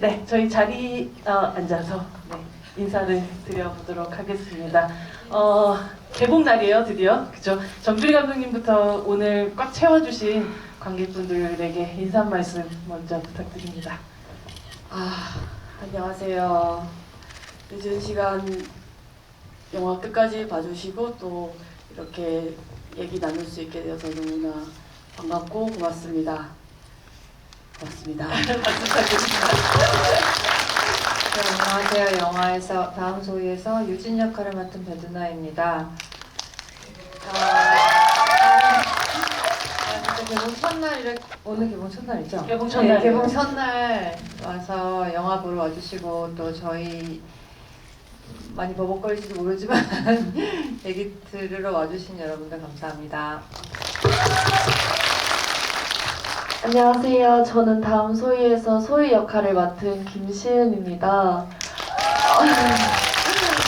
네, 저희 자리 앉아서 인사를 드려보도록 하겠습니다. 개봉 날이에요, 드디어. 그죠? 정주리 감독님부터 오늘 꽉 채워주신 관객분들에게 인사 한 말씀 먼저 부탁드립니다. 안녕하세요. 늦은 시간 영화 끝까지 봐주시고 또 이렇게 얘기 나눌 수 있게 되어서 너무나 반갑고 고맙습니다. 고맙습니다. 박수 부탁드립니다. 네, 안녕하세요. 영화에서 다음 소위에서 유진 역할을 맡은 배두나입니다. 진짜 개봉 첫날이래. 오늘 개봉 첫날이죠? 개봉 첫날. 네, 개봉 첫날 와서 영화 보러 와주시고 또 저희 많이 버벅거릴지도 모르지만 얘기 들으러 와주신 여러분들 감사합니다. 안녕하세요. 저는 다음 소위에서 소위 역할을 맡은 김시은입니다.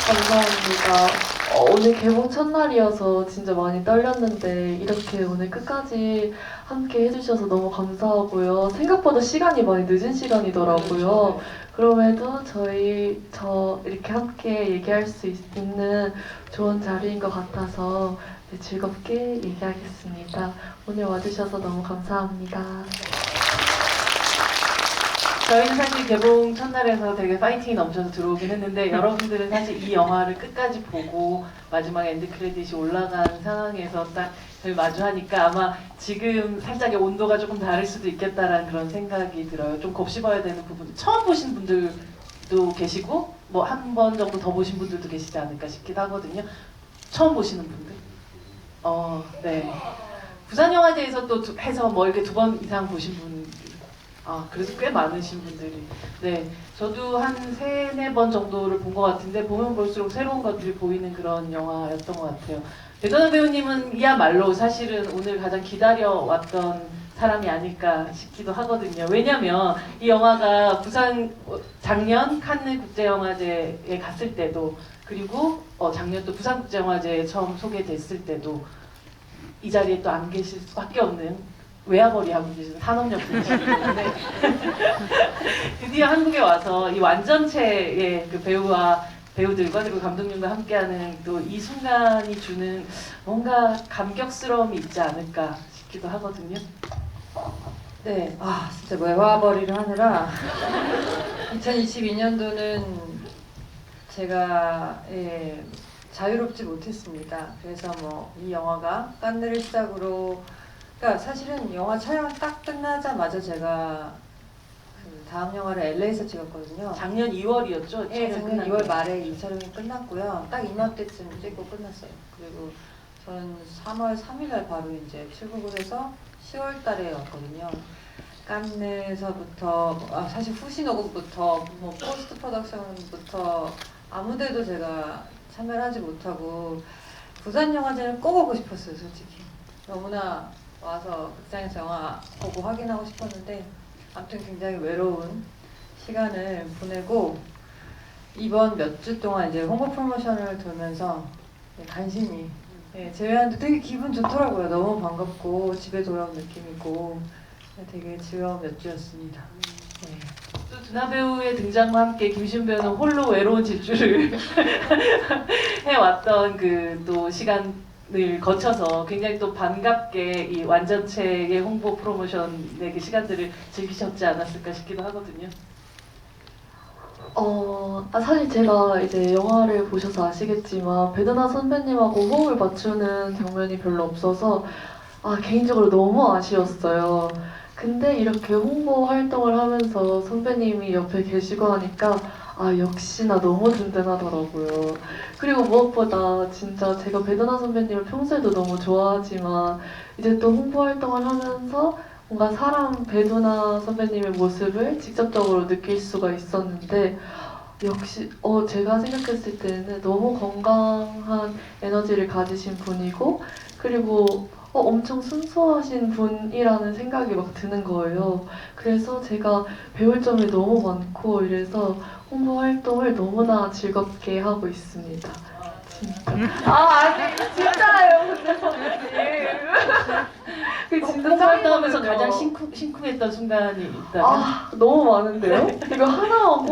감사합니다. 오늘 개봉 첫날이어서 진짜 많이 떨렸는데 이렇게 오늘 끝까지 함께 해주셔서 너무 감사하고요. 생각보다 시간이 많이 늦은 시간이더라고요. 그럼에도 저 이렇게 함께 얘기할 수 있는 좋은 자리인 것 같아서 즐겁게 얘기하겠습니다. 오늘 와주셔서 너무 감사합니다. 저희는 사실 개봉 첫날에서 되게 파이팅이 넘쳐서 들어오긴 했는데 여러분들은 사실 이 영화를 끝까지 보고 마지막에 엔드 크레딧이 올라간 상황에서 딱 저희 마주하니까 아마 지금 살짝의 온도가 조금 다를 수도 있겠다라는 그런 생각이 들어요. 좀 곱씹어야 되는 부분. 처음 보신 분들도 계시고 뭐 한 번 정도 더 보신 분들도 계시지 않을까 싶기도 하거든요. 처음 보시는 분들. 네. 부산영화제에서 또 해서 뭐 이렇게 2번 이상 보신 분들. 그래도 꽤 많으신 분들이. 네. 저도 한 3-4번 정도를 본 것 같은데 보면 볼수록 새로운 것들이 보이는 그런 영화였던 것 같아요. 배두나 배우님은 이야말로 사실은 오늘 가장 기다려왔던 사람이 아닐까 싶기도 하거든요. 왜냐면 이 영화가 작년 칸느 국제영화제에 갔을 때도 그리고 작년 또 부산국제영화제에 처음 소개됐을 때도 이 자리에 또 안 계실 수밖에 없는 외화벌이 하고 계신 산업역 분이시기 때문에 드디어 한국에 와서 이 완전체의 그 배우들과 그리고 감독님과 함께하는 또 이 순간이 주는 뭔가 감격스러움이 있지 않을까 싶기도 하거든요. 네, 진짜 외화벌이를 하느라 2022년도는 제가 자유롭지 못했습니다. 그래서 뭐 이 영화가 칸느를 시작으로, 그러니까 사실은 영화 촬영 딱 끝나자마자 제가 그 다음 영화를 LA에서 찍었거든요. 작년 2월이었죠? 네, 작년 2월 말에 이 촬영이 끝났고요. 딱 이맘때쯤 찍고 끝났어요. 그리고 저는 3월 3일날 바로 이제 출국을 해서 10월 달에 왔거든요. 칸느에서부터 사실 후시 녹음부터 뭐 포스트 프로덕션부터 아무데도 제가 참여를 하지 못하고 부산 영화제는 꼭 오고 싶었어요, 솔직히. 너무나 와서 극장에서 영화 보고 확인하고 싶었는데 아무튼 굉장히 외로운 시간을 보내고 이번 몇 주 동안 이제 홍보 프로모션을 돌면서 간신히 제외하는데 되게 기분 좋더라고요. 너무 반갑고 집에 돌아온 느낌이고 되게 즐거운 몇 주였습니다. 네. 또 두나 배우의 등장과 함께 김시은 배우는 홀로 외로운 질주를 해왔던 그 또 시간을 거쳐서 굉장히 또 반갑게 이 완전체의 홍보 프로모션의 그 시간들을 즐기셨지 않았을까 싶기도 하거든요. 사실 제가 이제 영화를 보셔서 아시겠지만 배두나 선배님하고 호흡을 맞추는 장면이 별로 없어서 개인적으로 너무 아쉬웠어요. 근데 이렇게 홍보 활동을 하면서 선배님이 옆에 계시고 하니까 역시나 너무 든든하더라고요. 그리고 무엇보다 진짜 제가 배두나 선배님을 평소에도 너무 좋아하지만 이제 또 홍보 활동을 하면서 뭔가 배두나 선배님의 모습을 직접적으로 느낄 수가 있었는데 역시 제가 생각했을 때는 너무 건강한 에너지를 가지신 분이고 그리고 엄청 순수하신 분이라는 생각이 막 드는 거예요. 그래서 제가 배울 점이 너무 많고 이래서 홍보 활동을 너무나 즐겁게 하고 있습니다. 진짜. 아니 진짜예요 근데 선배님. 그게 진짜 홍보활동하면서 짱이거든요. 가장 심쿵했던 순간이 있다면? 아 너무 많은데요? 이거 하나만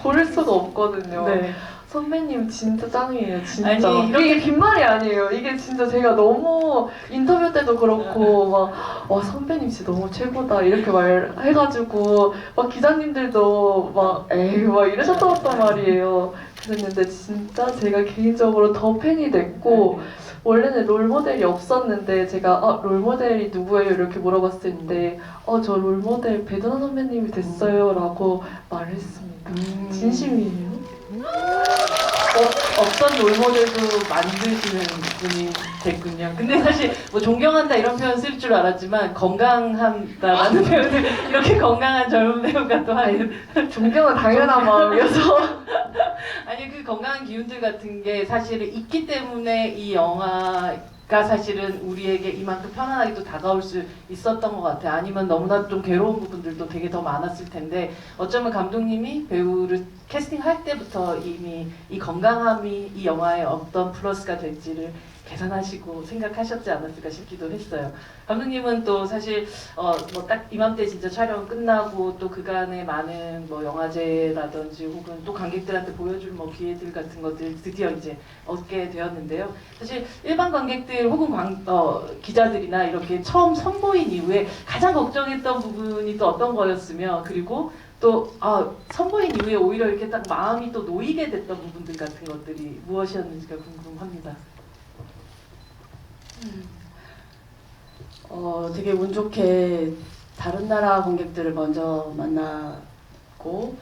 고를 수가 없거든요. 네. 선배님 진짜 짱이에요, 진짜. 아니, 이게 빈말이 아니에요. 이게 진짜 제가 너무 인터뷰 때도 그렇고 막 와 선배님 진짜 너무 최고다 이렇게 말해가지고 막 기자님들도 막 에이 막 이러셨단 말이에요. 그랬는데 진짜 제가 개인적으로 더 팬이 됐고 원래는 롤모델이 없었는데 제가 롤모델이 누구예요? 이렇게 물어봤을 때 저 롤모델 배두나 선배님이 됐어요 라고 말했습니다. 진심이에요. 없던 롤모델도 만드시는 분이 됐군요. 근데 사실 뭐 존경한다 이런 표현 쓸 줄 알았지만 건강한다라는 표현을 이렇게 건강한 젊은 배우가 또 하는 존경은 당연한 마음이어서 아니 그 건강한 기운들 같은 게 사실은 있기 때문에 이 영화가 사실은 우리에게 이만큼 편안하게 또 다가올 수 있었던 것 같아요. 아니면 너무나 좀 괴로운 부분들도 되게 더 많았을 텐데 어쩌면 감독님이 배우를 캐스팅할 때부터 이미 이 건강함이 이 영화에 어떤 플러스가 될지를 계산하시고 생각하셨지 않았을까 싶기도 했어요. 감독님은 또 사실 뭐 딱 이맘때 진짜 촬영 끝나고 또 그간의 많은 뭐 영화제라든지 혹은 또 관객들한테 보여줄 뭐 기회들 같은 것들 드디어 이제 얻게 되었는데요. 사실 일반 관객들 혹은 기자들이나 이렇게 처음 선보인 이후에 가장 걱정했던 부분이 또 어떤 거였으며 그리고 또 선보인 이후에 오히려 이렇게 딱 마음이 또 놓이게 됐던 부분들 같은 것들이 무엇이었는지가 궁금합니다. 되게 운 좋게 다른 나라 관객들을 먼저 만났고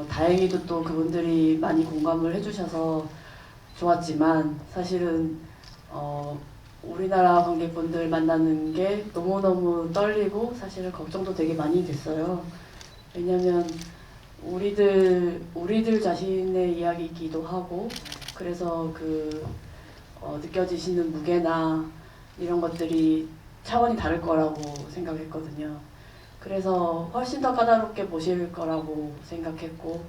다행히도 또 그분들이 많이 공감을 해주셔서 좋았지만 사실은 우리나라 관객분들 만나는 게 너무너무 떨리고 사실은 걱정도 되게 많이 됐어요. 왜냐면 우리들 자신의 이야기이기도 하고 그래서 느껴지시는 무게나 이런 것들이 차원이 다를 거라고 생각했거든요. 그래서 훨씬 더 까다롭게 보실 거라고 생각했고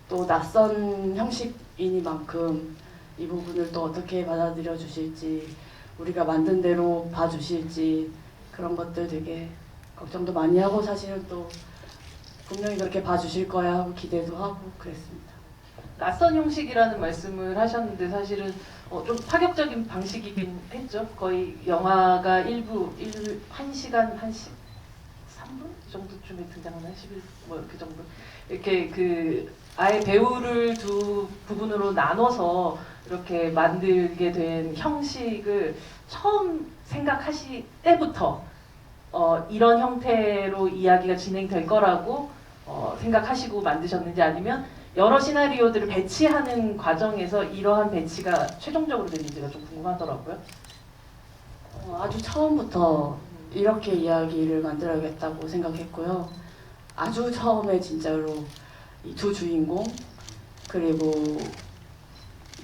또 낯선 형식이니만큼 이 부분을 또 어떻게 받아들여 주실지 우리가 만든 대로 봐주실지 그런 것들 되게 걱정도 많이 하고 사실은 또 분명히 그렇게 봐주실 거야 하고 기대도 하고 그랬습니다. 낯선 형식이라는 말씀을 하셨는데 사실은 좀 파격적인 방식이긴 했죠. 거의 영화가 1시간 3분 정도쯤에 등장하나 11, 뭐 그 정도. 이렇게 아예 배우를 두 부분으로 나눠서 이렇게 만들게 된 형식을 처음 생각하실 때부터 이런 형태로 이야기가 진행될 거라고 생각하시고 만드셨는지 아니면 여러 시나리오들을 배치하는 과정에서 이러한 배치가 최종적으로 됐는지가 좀 궁금하더라고요. 아주 처음부터 이렇게 이야기를 만들어야겠다고 생각했고요. 아주 처음에 진짜로 이 두 주인공 그리고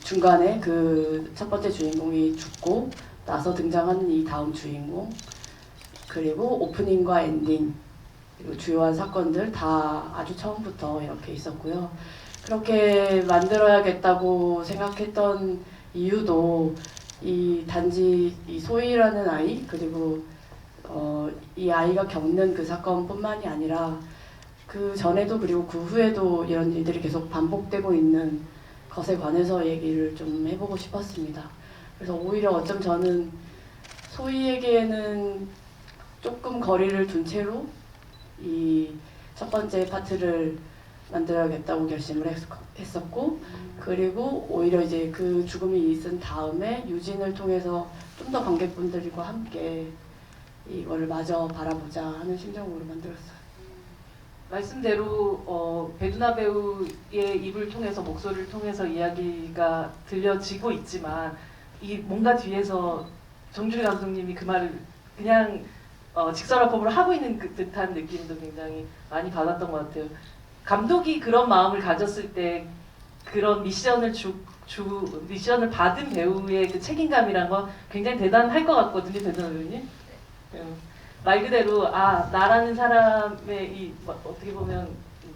중간에 그 첫 번째 주인공이 죽고 나서 등장하는 이 다음 주인공 그리고 오프닝과 엔딩 그리고 주요한 사건들 다 아주 처음부터 이렇게 있었고요. 그렇게 만들어야겠다고 생각했던 이유도 단지 이 소희라는 아이 그리고 이 아이가 겪는 그 사건뿐만이 아니라 그 전에도 그리고 그 후에도 이런 일들이 계속 반복되고 있는 것에 관해서 얘기를 좀 해보고 싶었습니다. 그래서 오히려 어쩜 저는 소희에게는 조금 거리를 둔 채로 이 첫 번째 파트를 만들어야겠다고 결심을 했었고 그리고 오히려 이제 그 죽음이 있은 다음에 유진을 통해서 좀 더 관객분들과 함께 이거를 마저 바라보자 하는 심정으로 만들었어요. 말씀대로 배두나 배우의 입을 통해서 목소리를 통해서 이야기가 들려지고 있지만 이 뭔가 뒤에서 정주리 감독님이 그 말을 그냥 직설화법으로 하고 있는 듯한 느낌도 굉장히 많이 받았던 것 같아요. 감독이 그런 마음을 가졌을 때 그런 미션을 미션을 받은 배우의 그 책임감이란 건 굉장히 대단할 것 같거든요, 배두나 배우님. 말 그대로 나라는 사람의 이 어떻게 보면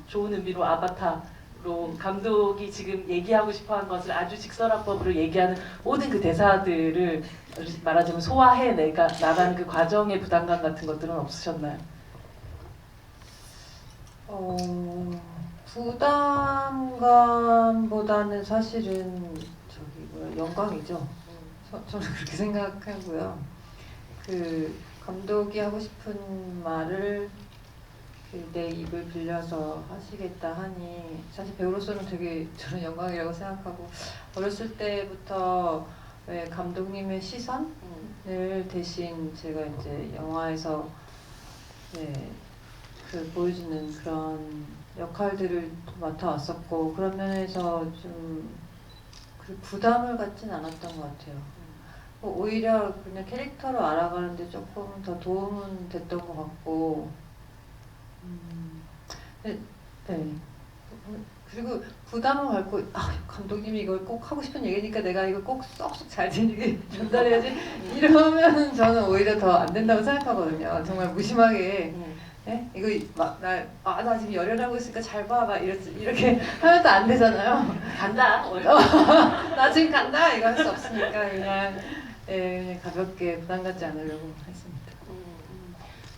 좋은 의미로 아바타로 또 감독이 지금 얘기하고 싶어한 것을 아주 직설화법으로 얘기하는 모든 그 대사들을 말하자면 소화해 내가 나가는 그 과정의 부담감 같은 것들은 없으셨나요? 부담감보다는 사실은 영광이죠. 저는 그렇게 생각하고요. 그 감독이 하고 싶은 말을 내 입을 빌려서 하시겠다 하니 사실 배우로서는 되게 저는 영광이라고 생각하고 어렸을 때부터 왜 감독님의 시선을 대신 제가 이제 영화에서 그 보여주는 그런 역할들을 맡아왔었고 그런 면에서 좀 부담을 갖진 않았던 것 같아요. 오히려 그냥 캐릭터로 알아가는데 조금 더 도움은 됐던 것 같고 네. 그리고 부담을 갖고 감독님이 이걸 꼭 하고 싶은 얘기니까 내가 이걸 꼭 쏙쏙 잘 들리게 전달해야지 이러면 저는 오히려 더 안 된다고 생각하거든요. 정말 무심하게 네? 이거 나 지금 열연하고 있으니까 잘 봐, 막 이렇게 하면 또 안 되잖아요. 간다. 나 지금 간다 이거 할 수 없으니까 그냥 가볍게 부담 갖지 않으려고 했습니다.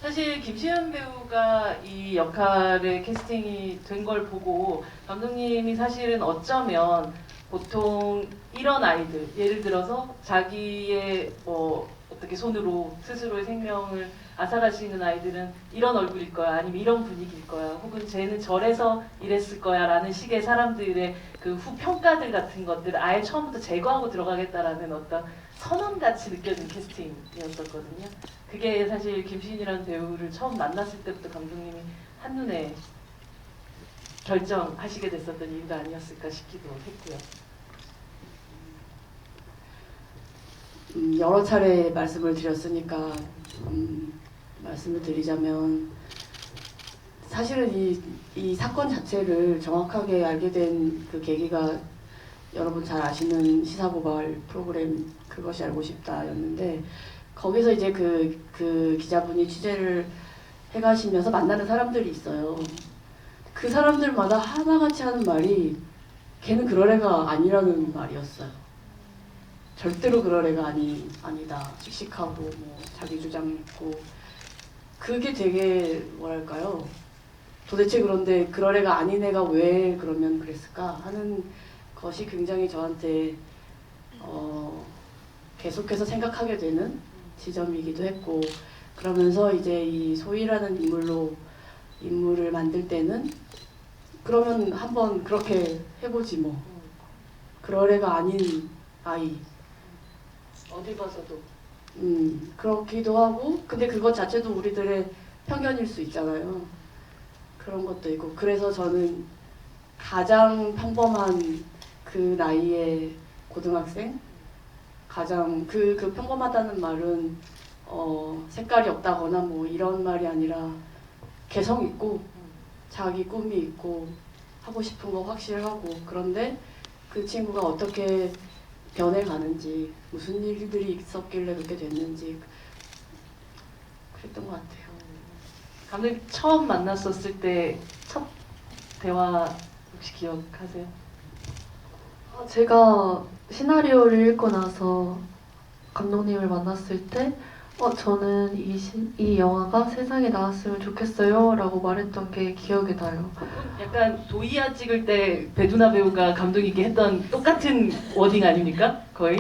사실 김시현 배우가 이 역할에 캐스팅이 된 걸 보고 감독님이 사실은 어쩌면 보통 이런 아이들 예를 들어서 자기의 어떻게 손으로 스스로의 생명을 앗아가시는 아이들은 이런 얼굴일 거야 아니면 이런 분위기일 거야 혹은 쟤는 저래서 이랬을 거야 라는 식의 사람들의 그 후평가들 같은 것들을 아예 처음부터 제거하고 들어가겠다라는 어떤 선언같이 느껴진 캐스팅이었었거든요. 그게 사실 김시인이라는 배우를 처음 만났을 때부터 감독님이 한눈에 결정하시게 됐었던 이유가 아니었을까 싶기도 했고요. 여러 차례 말씀을 드렸으니까 말씀을 드리자면 사실은 이 사건 자체를 정확하게 알게 된 그 계기가 여러분 잘 아시는 시사고발 프로그램 그것이 알고 싶다였는데 거기서 이제 그 기자분이 취재를 해가시면서 만나는 사람들이 있어요. 그 사람들마다 하나같이 하는 말이 걔는 그럴 애가 아니라는 말이었어요. 절대로 그럴 애가 아니다. 씩씩하고 뭐 자기 주장 있고 그게 되게 뭐랄까요? 도대체 그런데 그럴 애가 아닌 애가 왜 그러면 그랬을까 하는 것이 굉장히 저한테 계속해서 생각하게 되는 지점이기도 했고 그러면서 이제 이 소희라는 인물을 만들 때는 그러면 한번 그렇게 해보지 뭐 그럴 애가 아닌 아이 어디 봐서도 그렇기도 하고 근데 그것 자체도 우리들의 편견일 수 있잖아요. 그런 것도 있고 그래서 저는 가장 평범한 그 나이의 고등학생 가장 그 평범하다는 말은 색깔이 없다거나 뭐 이런 말이 아니라 개성 있고 자기 꿈이 있고 하고 싶은 거 확실하고 그런데 그 친구가 어떻게 변해가는지 무슨 일들이 있었길래 그렇게 됐는지 그랬던 것 같아요. 감독님 처음 만났었을 때 첫 대화 혹시 기억하세요? 제가 시나리오를 읽고 나서 감독님을 만났을 때 저는 이 영화가 세상에 나왔으면 좋겠어요 라고 말했던 게 기억이 나요. 약간 도이아 찍을 때 배두나 배우가 감독님께 했던 똑같은 워딩 아닙니까? 거의?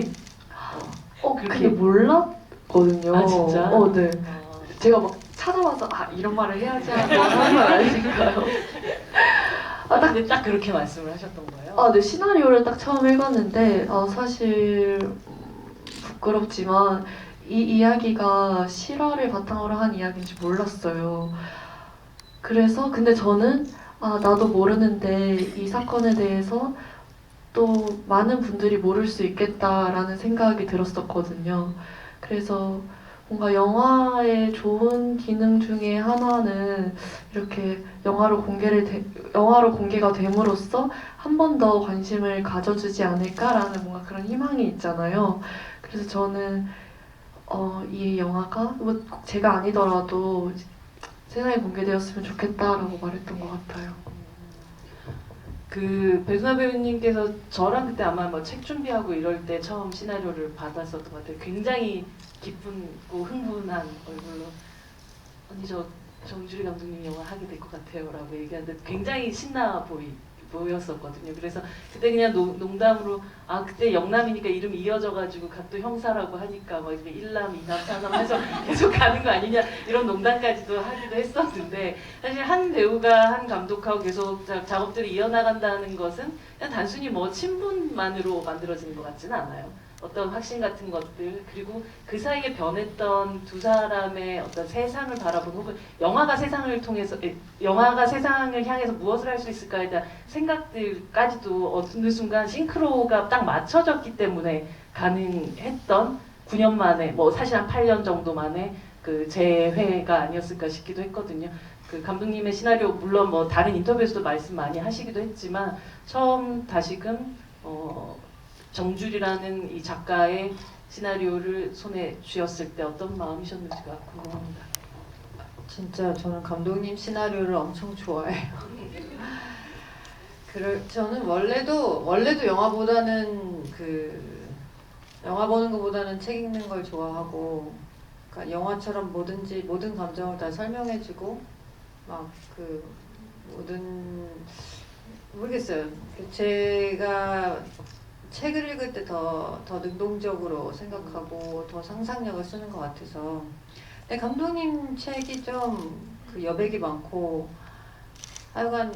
근데 몰랐거든요. 아 진짜? 네. 제가 막 찾아와서 이런 말을 해야지 하고 하는 걸 아실까요? 근데 딱 그렇게 말씀을 하셨던 거예요? 네, 시나리오를 딱 처음 읽었는데 사실 부끄럽지만 이 이야기가 실화를 바탕으로 한 이야기인지 몰랐어요. 그래서 근데 저는 나도 모르는데 이 사건에 대해서 또 많은 분들이 모를 수 있겠다라는 생각이 들었었거든요. 그래서 뭔가 영화의 좋은 기능 중에 하나는 이렇게 영화로 공개가 됨으로써 한 번 더 관심을 가져주지 않을까라는 뭔가 그런 희망이 있잖아요. 그래서 저는 이 영화가 뭐 꼭 제가 아니더라도 세상에 공개되었으면 좋겠다라고 말했던 것 같아요. 그 배두나 배우님께서 저랑 그때 아마 뭐 책 준비하고 이럴 때 처음 시나리오를 받았었던 것 같아요. 굉장히 기쁘고 흥분한 얼굴로 언니 저 정주리 감독님 영화 하게 될 것 같아요라고 얘기하는데 굉장히 신나 보였었거든요. 그래서 그때 그냥 농담으로 아 그때 영남이니까 이름이 이어져가지고 갓도 형사라고 하니까 막 이렇게 1남, 2남, 4남 해서 계속 가는 거 아니냐 이런 농담까지도 하기도 했었는데 사실 한 배우가 한 감독하고 계속 작업들이 이어나간다는 것은 그냥 단순히 뭐 친분만으로 만들어지는 것 같지는 않아요. 어떤 확신 같은 것들 그리고 그 사이에 변했던 두 사람의 어떤 세상을 바라보는 혹은 영화가 세상을 통해서 영화가 세상을 향해서 무엇을 할 수 있을까에 대한 생각들까지도 어느 순간 싱크로가 딱 맞춰졌기 때문에 가능했던 9년 만에 뭐 사실 한 8년 정도 만에 그 재회가 아니었을까 싶기도 했거든요. 그 감독님의 시나리오 물론 뭐 다른 인터뷰에서도 말씀 많이 하시기도 했지만 처음 다시금 정주리라는 이 작가의 시나리오를 손에 쥐었을 때 어떤 마음이셨는지가 궁금합니다. 진짜 저는 감독님 시나리오를 엄청 좋아해요. 저는 원래도 영화보다는 영화 보는 것보다는 책 읽는 걸 좋아하고, 그러니까 영화처럼 모든 감정을 다 설명해주고 막 모르겠어요. 제가 책을 읽을 때 더 능동적으로 생각하고 더 상상력을 쓰는 것 같아서. 근데 감독님 책이 좀 여백이 많고 하여간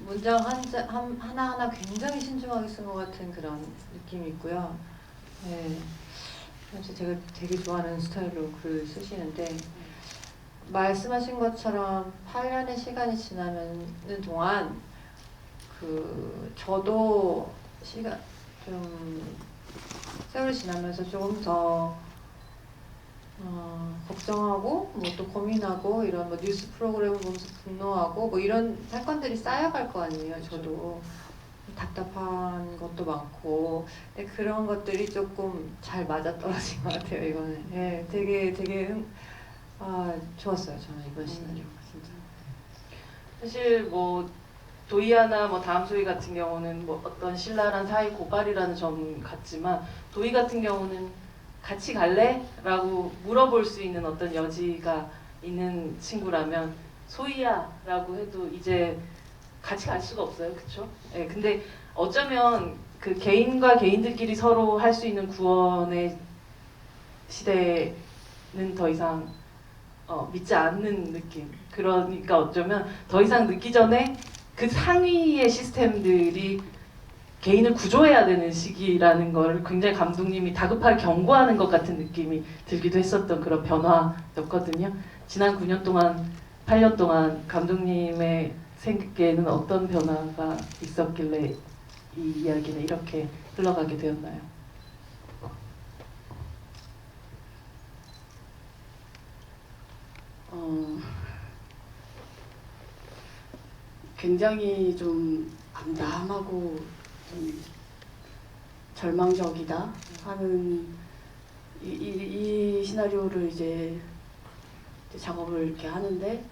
문장 하나하나 굉장히 신중하게 쓴 것 같은 그런 느낌이 있고요. 네. 그래서 제가 되게 좋아하는 스타일로 글을 쓰시는데 말씀하신 것처럼 8년의 시간이 지나는 동안 저도 세월이 지나면서 조금 더 걱정하고 뭐 또 고민하고 이런 뭐 뉴스 프로그램을 보면서 분노하고 뭐 이런 사건들이 쌓여갈 거 아니에요. 저도 답답한 것도 많고 근데 그런 것들이 조금 잘 맞아떨어진 것 같아요. 이거는 되게 좋았어요. 저는 이번 시나리오가 진짜. 사실 뭐 도이아나 뭐 다음 소희 같은 경우는 뭐 어떤 신랄한 사회 고발이라는 점 같지만 도이 같은 경우는 같이 갈래? 라고 물어볼 수 있는 어떤 여지가 있는 친구라면 소희야 라고 해도 이제 같이 갈 수가 없어요. 그쵸? 네, 근데 어쩌면 그 개인과 개인들끼리 서로 할 수 있는 구원의 시대는 더 이상 믿지 않는 느낌. 그러니까 어쩌면 더 이상 늦기 전에 그 상위의 시스템들이 개인을 구조해야 되는 시기라는 걸 굉장히 감독님이 다급하게 경고하는 것 같은 느낌이 들기도 했었던 그런 변화였거든요. 지난 9년 동안, 8년 동안 감독님의 생각에는 어떤 변화가 있었길래 이 이야기는 이렇게 흘러가게 되었나요? 굉장히 좀 암담하고 좀 절망적이다 하는 이 시나리오를 이제 작업을 이렇게 하는데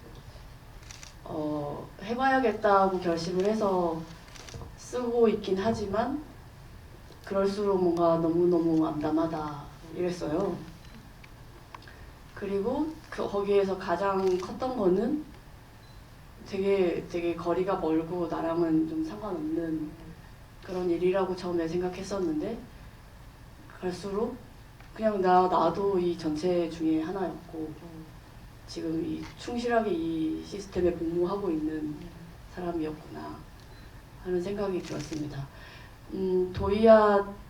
해봐야겠다고 결심을 해서 쓰고 있긴 하지만 그럴수록 뭔가 너무너무 암담하다 이랬어요. 그리고 거기에서 가장 컸던 거는 되게 거리가 멀고 나랑은 좀 상관없는 그런 일이라고 처음에 생각했었는데 갈수록 그냥 나도 이 전체 중에 하나였고 지금 충실하게 이 시스템에 복무하고 있는 사람이었구나 하는 생각이 들었습니다.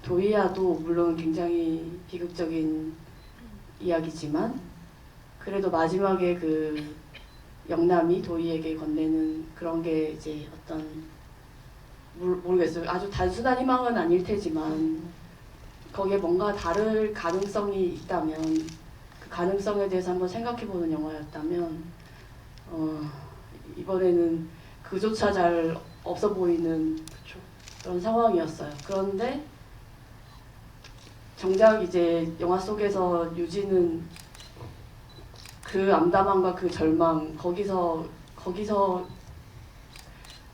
도이아도 물론 굉장히 비극적인 이야기지만 그래도 마지막에 영남이 도희에게 건네는 그런 게 이제 어떤 모르겠어요. 아주 단순한 희망은 아닐 테지만 거기에 뭔가 다를 가능성이 있다면 그 가능성에 대해서 한번 생각해보는 영화였다면 이번에는 그조차 잘 없어 보이는 그런 상황이었어요. 그런데 정작 이제 영화 속에서 유진은 그 암담함과 그 절망 거기서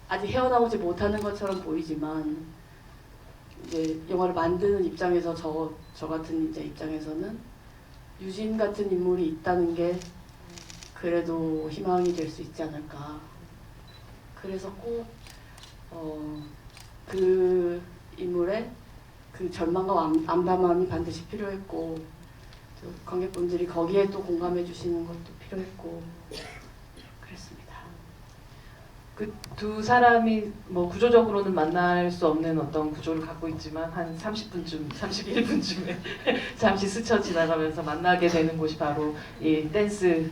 아직 헤어나오지 못하는 것처럼 보이지만 이제 영화를 만드는 입장에서 저 같은 이제 입장에서는 유진 같은 인물이 있다는 게 그래도 희망이 될 수 있지 않을까. 그래서 꼭 그 인물의 그 절망과 암담함이 반드시 필요했고 또 관객분들이 거기에 또 공감해 주시는 것도 필요했고 그랬습니다. 그 두 사람이 뭐 구조적으로는 만날 수 없는 어떤 구조를 갖고 있지만 한 30분쯤, 31분쯤에 잠시 스쳐 지나가면서 만나게 되는 곳이 바로 이 댄스를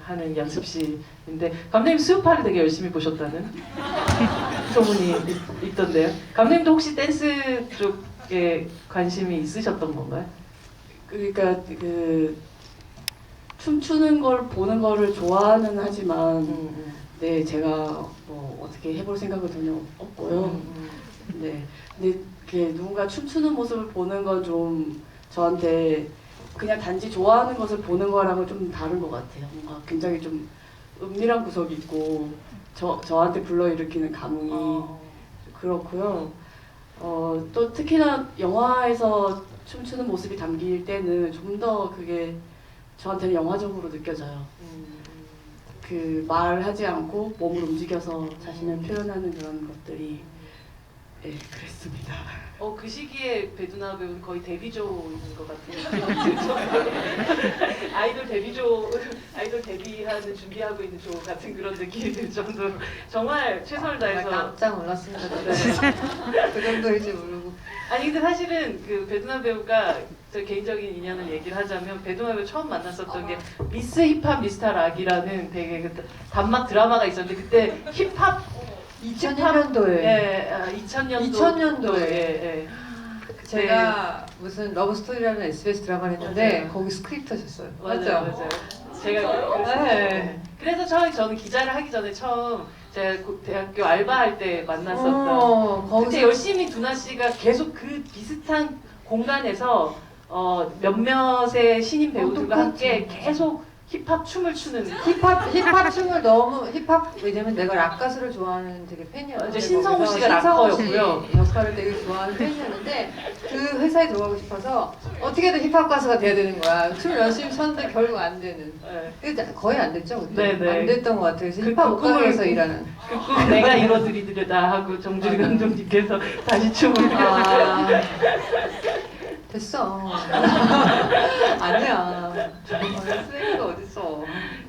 하는 연습실인데 감독님 수요파를 되게 열심히 보셨다는 소문이 있던데요. 감독님도 혹시 댄스 쪽에 관심이 있으셨던 건가요? 그러니까 그 춤추는 걸 보는 거를 좋아는 하지만 네 제가 뭐 어떻게 해볼 생각은 전혀 없고요. 네, 근데 이렇게 누군가 춤추는 모습을 보는 건 좀 저한테 그냥 단지 좋아하는 것을 보는 거랑은 좀 다른 것 같아요. 뭔가 굉장히 좀 은밀한 구석이 있고 저한테 불러일으키는 감흥이 그렇고요. 또 특히나 영화에서 춤추는 모습이 담길 때는 좀 더 그게 저한테는 영화적으로 느껴져요. 그 말하지 않고 몸을 움직여서 자신을 표현하는 그런 것들이 네, 그랬습니다. 그 시기에 배두나 배우는 거의 데뷔조인 것 같아요. 아이돌 데뷔하는 준비하고 있는 조 같은 그런 느낌이 들 정도로 정말 최선을 다해서 깜짝 놀랐습니다. 그 정도일지 모르고. 아니 근데 사실은 그 배두나 배우가 저 개인적인 인연을 얘기를 하자면 배두나 배우 처음 만났었던 게 미스 힙합 미스터 락이라는 되게 그 단막 드라마가 있었는데 그때 힙합 2000년도에 예, 2000년도에 예. 제가 무슨 러브스토리라는 SBS 드라마를 했는데 맞아요. 거기 스크립트 하셨어요. 맞아요. 제가 네. 그래서 저는 기자를 하기 전에 처음 제가 대학교 알바할 때 만났었던 거기서 그때 열심히 두나 씨가 계속 그 비슷한 공간에서 몇몇의 신인 배우들과 함께 계속 힙합 춤을 추는 힙합 춤을 너무 왜냐면 내가 락 가수를 좋아하는 되게 팬이었는데 이제 신성우 씨가 신성우 락커였고요. 씨 역할을 되게 좋아하는 팬이었는데 그 회사에 들어가고 싶어서 어떻게든 힙합 가수가 돼야 되는 거야. 춤을 열심히 췄는데 결국 안 되는. 네. 거의 안 됐죠 그때. 네네. 안 됐던 것 같아요. 그래서 그 힙합 꿈을 옷가게에서 일하는. 그 꿈 내가 이뤄드리리다 하고 정준희 감독님께서 다시 춤을 아, 됐어. 아니야. 쓰레기가 어딨어.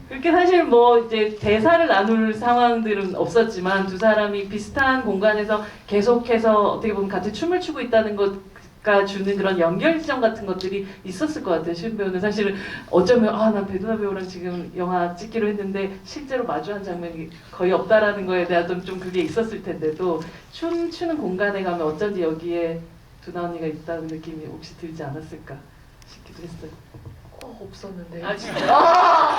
그렇게 사실 뭐 이제 대사를 나눌 상황들은 없었지만 두 사람이 비슷한 공간에서 계속해서 어떻게 보면 같이 춤을 추고 있다는 것가 주는 그런 연결지점 같은 것들이 있었을 것 같아요. 시은 배우는 사실은 어쩌면 난 배두나 배우랑 지금 영화 찍기로 했는데 실제로 마주한 장면이 거의 없다라는 거에 대한 좀 그게 있었을 텐데도 춤추는 공간에 가면 어쩐지 여기에 두나 언니가 있다는 느낌이 혹시 들지 않았을까 싶기도 했어요. 없었는데. 아 진짜?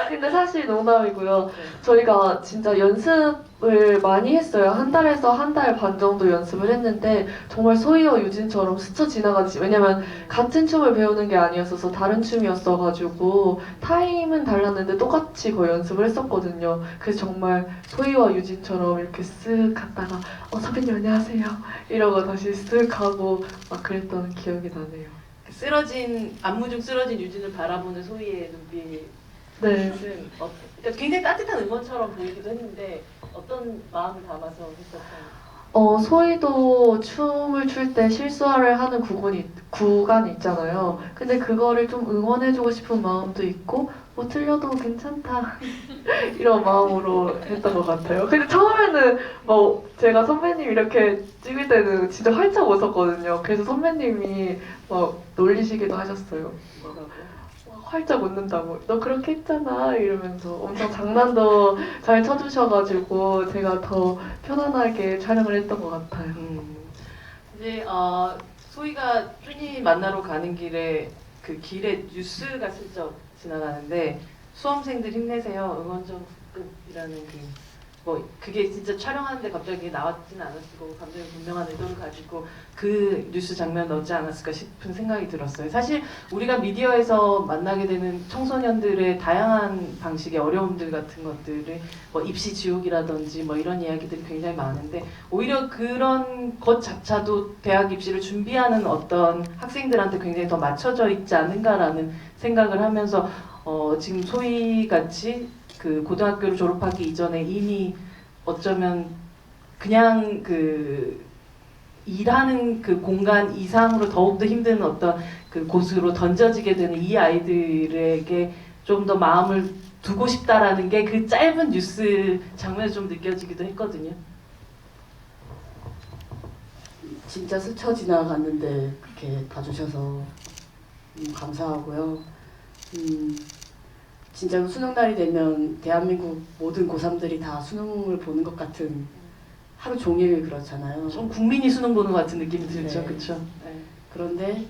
근데 사실 농담이고요. 저희가 진짜 연습을 많이 했어요. 한 달에서 한 달 반 정도 연습을 했는데 정말 소희와 유진처럼 스쳐 지나가지. 왜냐면 같은 춤을 배우는 게 아니었어서 다른 춤이었어가지고 타임은 달랐는데 똑같이 거의 연습을 했었거든요. 그래서 정말 소희와 유진처럼 이렇게 쓱 갔다가 선배님 안녕하세요 이러고 다시 쓱 가고 막 그랬던 기억이 나네요. 안무중 쓰러진 유진을 바라보는 소희의 눈빛. 네. 그러니까 굉장히 따뜻한 응원처럼 보이기도 했는데 어떤 마음을 담아서 했었어요? 소희도 춤을 출 때 실수를 하는 구간이 있잖아요. 근데 그거를 좀 응원해주고 싶은 마음도 있고, 뭐 틀려도 괜찮다. 이런 마음으로 했던 것 같아요. 근데 처음에는 뭐 제가 선배님 이렇게 찍을 때는 진짜 활짝 웃었거든요. 그래서 선배님이 막 놀리시기도 하셨어요. 뭐라고? 활짝 웃는다고 너 그렇게 했잖아 이러면서 엄청 장난도 잘 쳐주셔가지고 제가 더 편안하게 촬영을 했던 것 같아요. 이제 소희가 쭈니 만나러 가는 길에 그 길에 뉴스가 슬쩍 지나가는데 수험생들 힘내세요 응원 좀 부탁이라는 그 뭐 그게 진짜 촬영하는데 갑자기 나왔지는 않았을 거고 감독이 분명한 의도를 가지고 그 뉴스 장면 넣지 않았을까 싶은 생각이 들었어요. 사실 우리가 미디어에서 만나게 되는 청소년들의 다양한 방식의 어려움들 같은 것들을 뭐 입시 지옥이라든지 뭐 이런 이야기들이 굉장히 많은데 오히려 그런 것조차도 대학 입시를 준비하는 어떤 학생들한테 굉장히 더 맞춰져 있지 않은가라는 생각을 하면서 지금 소희 같이 그 고등학교를 졸업하기 이전에 이미 어쩌면 그냥 그 일하는 그 공간 이상으로 더욱더 힘든 어떤 그 곳으로 던져지게 되는 이 아이들에게 좀 더 마음을 두고 싶다라는 게 그 짧은 뉴스 장면에 좀 느껴지기도 했거든요. 진짜 스쳐 지나갔는데 그렇게 봐주셔서 감사하고요. 진짜로 수능 날이 되면 대한민국 모든 고3들이 다 수능을 보는 것 같은 하루 종일 그렇잖아요. 좀 국민이 수능 보는 것 같은 느낌이 들죠, 네. 그렇죠? 네. 그런데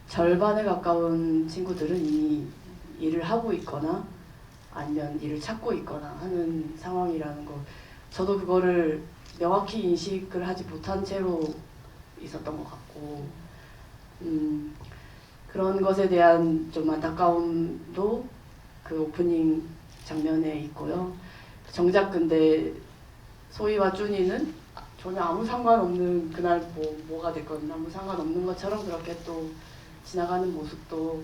절반에 가까운 친구들은 이미 일을 하고 있거나 아니면 일을 찾고 있거나 하는 상황이라는 거. 저도 그거를 명확히 인식을 하지 못한 채로 있었던 것 같고 그런 것에 대한 좀 안타까움도 그 오프닝 장면에 있고요. 정작 근데 소희와 쭈니는 전혀 아무 상관없는 그날 뭐가 됐건 아무 상관없는 것처럼 그렇게 또 지나가는 모습도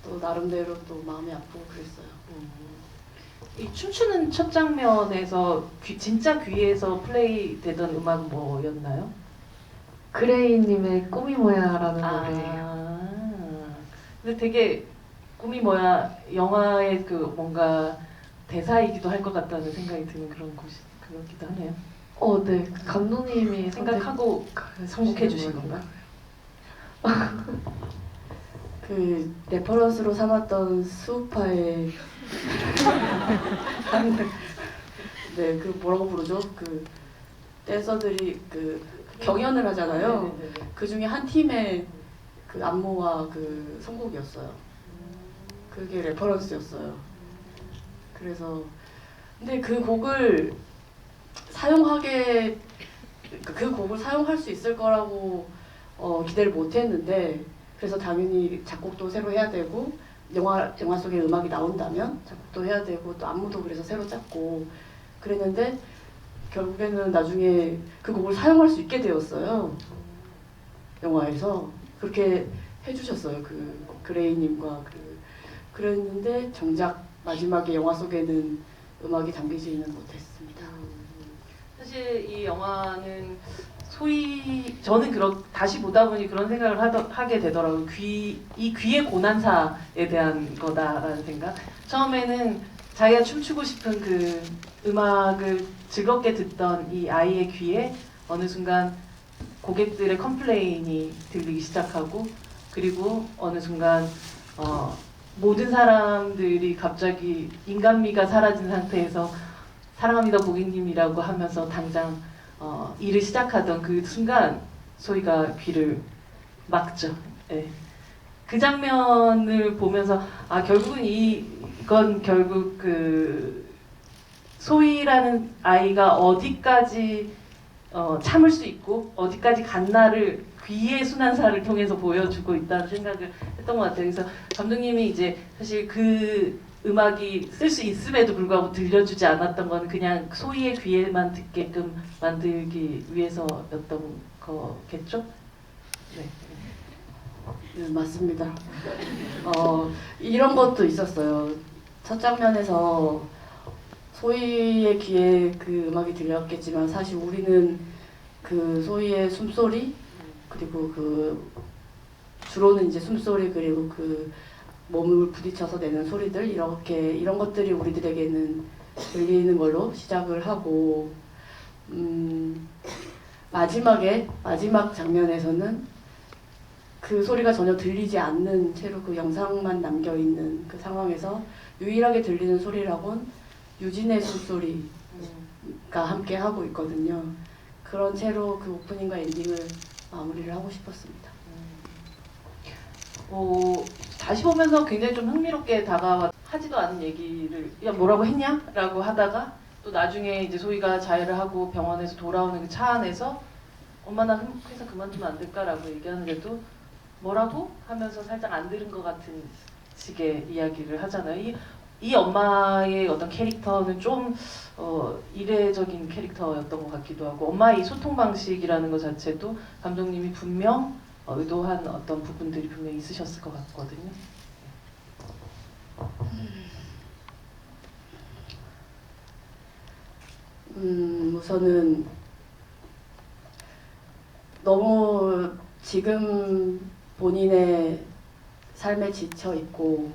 또 나름대로 또 마음이 아프고 그랬어요. 이 춤추는 첫 장면에서 진짜 귀에서 플레이 되던 음악은 뭐였나요? 그레이님의 꿈이 뭐야라는 노래예요. 근데 되게 꿈이 뭐야 영화의 그 뭔가 대사이기도 할 것 같다는 생각이 드는 그런 곳이 그렇기도 하네요. 네. 감독님이 생각하고 선곡해 주신 건가? 그 레퍼런스로 삼았던 수우파의 네, 그 뭐라고 부르죠? 그 댄서들이 그 경연을 하잖아요. 네네네. 그 중에 한 팀의 그 안무와 그 선곡이었어요. 그게 레퍼런스였어요. 그래서 근데 그 곡을 사용할 수 있을 거라고 기대를 못했는데 그래서 당연히 작곡도 새로 해야 되고 영화 속에 음악이 나온다면 작곡도 해야 되고 또 안무도 그래서 새로 짰고 그랬는데 결국에는 나중에 그 곡을 사용할 수 있게 되었어요. 영화에서 그렇게 해주셨어요. 그 그레이님과 그랬는데 정작 마지막에 영화 속에는 음악이 담기지는 못했습니다. 사실 이 영화는 저는 다시 보다 보니 그런 생각을 하게 되더라고요. 이 귀의 고난사에 대한 거다라는 생각. 처음에는 자기가 춤추고 싶은 그 음악을 즐겁게 듣던 이 아이의 귀에 어느 순간 고객들의 컴플레인이 들리기 시작하고 그리고 어느 순간 모든 사람들이 갑자기 인간미가 사라진 상태에서 사랑합니다 고객님이라고 하면서 당장 일을 시작하던 그 순간 소희가 귀를 막죠. 네. 그 장면을 보면서 결국은 이건 결국 그 소희라는 아이가 어디까지 참을 수 있고 어디까지 갔나를 귀의 순환사를 통해서 보여주고 있다는 생각을 했던 것 같아요. 그래서 감독님이 이제 사실 그 음악이 쓸 수 있음에도 불구하고 들려주지 않았던 건 그냥 소희의 귀에만 듣게끔 만들기 위해서였던 거겠죠? 네. 네, 맞습니다. 이런 것도 있었어요. 첫 장면에서 소희의 귀에 그 음악이 들렸겠지만 사실 우리는 그 소희의 숨소리 그리고 그 주로는 이제 숨소리 그리고 그 몸을 부딪혀서 내는 소리들 이런 것들이 우리들에게는 들리는 걸로 시작을 하고 마지막 장면에서는 그 소리가 전혀 들리지 않는 채로 그 영상만 남겨 있는 그 상황에서 유일하게 들리는 소리라곤 유진의 숨소리가 함께 하고 있거든요. 그런 채로 그 오프닝과 엔딩을 마무리를 하고 싶었습니다. 다시 보면서 굉장히 좀 흥미롭게 다가와 하지도 않은 얘기를 야 뭐라고 했냐? 라고 하다가 또 또 나중에 이제 소희가 자해를 하고 병원에서 돌아오는 그 차 안에서 엄마 나 회사 그만두면 안 될까라고 얘기하는데도 뭐라고? 하면서 살짝 안 들은 것 같은 식의 이야기를 하잖아요. 이 엄마의 어떤 캐릭터는 좀 이례적인 캐릭터였던 것 같기도 하고 엄마의 이 소통 방식이라는 것 자체도 감독님이 분명 의도한 어떤 부분들이 분명히 있으셨을 것 같거든요. 우선은 너무 지금 본인의 삶에 지쳐 있고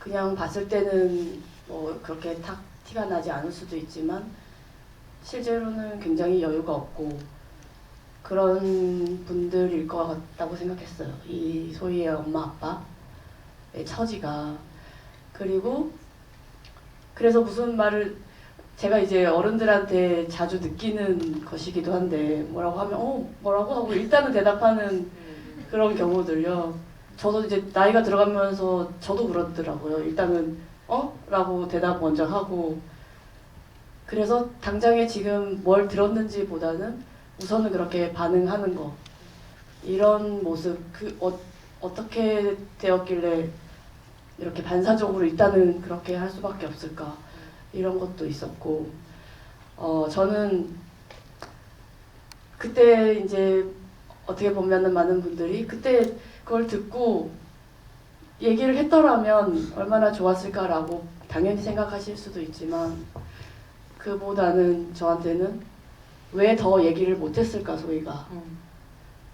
그냥 봤을 때는 뭐 그렇게 탁 티가 나지 않을 수도 있지만 실제로는 굉장히 여유가 없고 그런 분들일 것 같다고 생각했어요. 이 소희의 엄마 아빠의 처지가. 그리고 그래서 무슨 말을 제가 이제 어른들한테 자주 느끼는 것이기도 한데 뭐라고 하면 뭐라고 하고 일단은 대답하는 그런 경우들요. 저도 이제 나이가 들어가면서 저도 그러더라고요. 일단은 라고 대답 먼저 하고 그래서 당장에 지금 뭘 들었는지 보다는 우선은 그렇게 반응하는 거 이런 모습 어떻게 되었길래 이렇게 반사적으로 일단은 그렇게 할 수밖에 없을까 이런 것도 있었고 저는 그때 이제 어떻게 보면은 많은 분들이 그때 그걸 듣고 얘기를 했더라면 얼마나 좋았을까라고 당연히 생각하실 수도 있지만 그보다는 저한테는 왜 더 얘기를 못했을까 소희가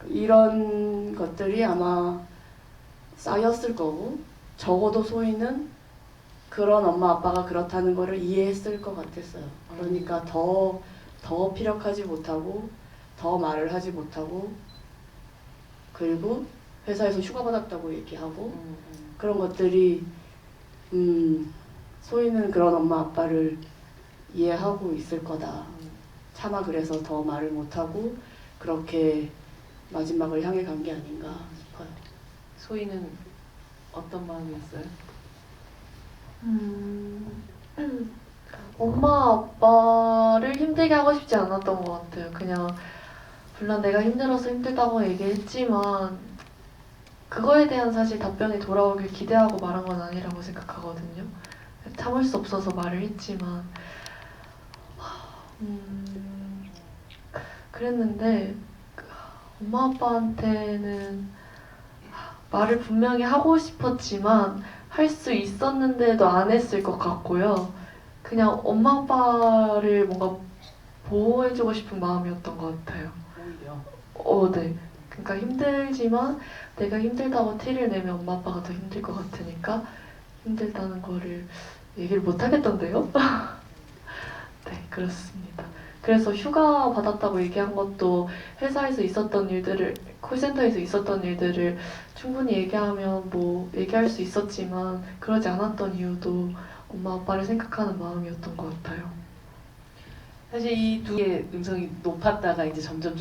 이런 것들이 아마 쌓였을 거고 적어도 소희는 그런 엄마 아빠가 그렇다는 거를 이해했을 것 같았어요. 그러니까 더 피력하지 못하고 더 말을 하지 못하고 그리고 회사에서 휴가 받았다고 얘기하고 그런 것들이 소희는 그런 엄마 아빠를 이해하고 있을 거다. 차마 그래서 더 말을 못하고 그렇게 마지막을 향해 간 게 아닌가 싶어요. 소희는 어떤 마음이었어요? 엄마 아빠를 힘들게 하고 싶지 않았던 것 같아요. 그냥 물론 내가 힘들어서 힘들다고 얘기했지만 그거에 대한 사실 답변이 돌아오길 기대하고 말한 건 아니라고 생각하거든요. 참을 수 없어서 말을 했지만 그랬는데 엄마 아빠한테는 말을 분명히 하고 싶었지만 할 수 있었는데도 안 했을 것 같고요. 그냥 엄마 아빠를 뭔가 보호해주고 싶은 마음이었던 것 같아요. 오히려. 네. 그러니까 힘들지만 내가 힘들다고 티를 내면 엄마 아빠가 더 힘들 것 같으니까 힘들다는 거를 얘기를 못 하겠던데요? 네, 그렇습니다. 그래서 휴가 받았다고 얘기한 것도 회사에서 있었던 일들을, 콜센터에서 있었던 일들을 충분히 얘기하면 뭐 얘기할 수 있었지만 그러지 않았던 이유도 엄마 아빠를 생각하는 마음이었던 것 같아요. 사실 이 두 개의 음성이 높았다가 이제 점점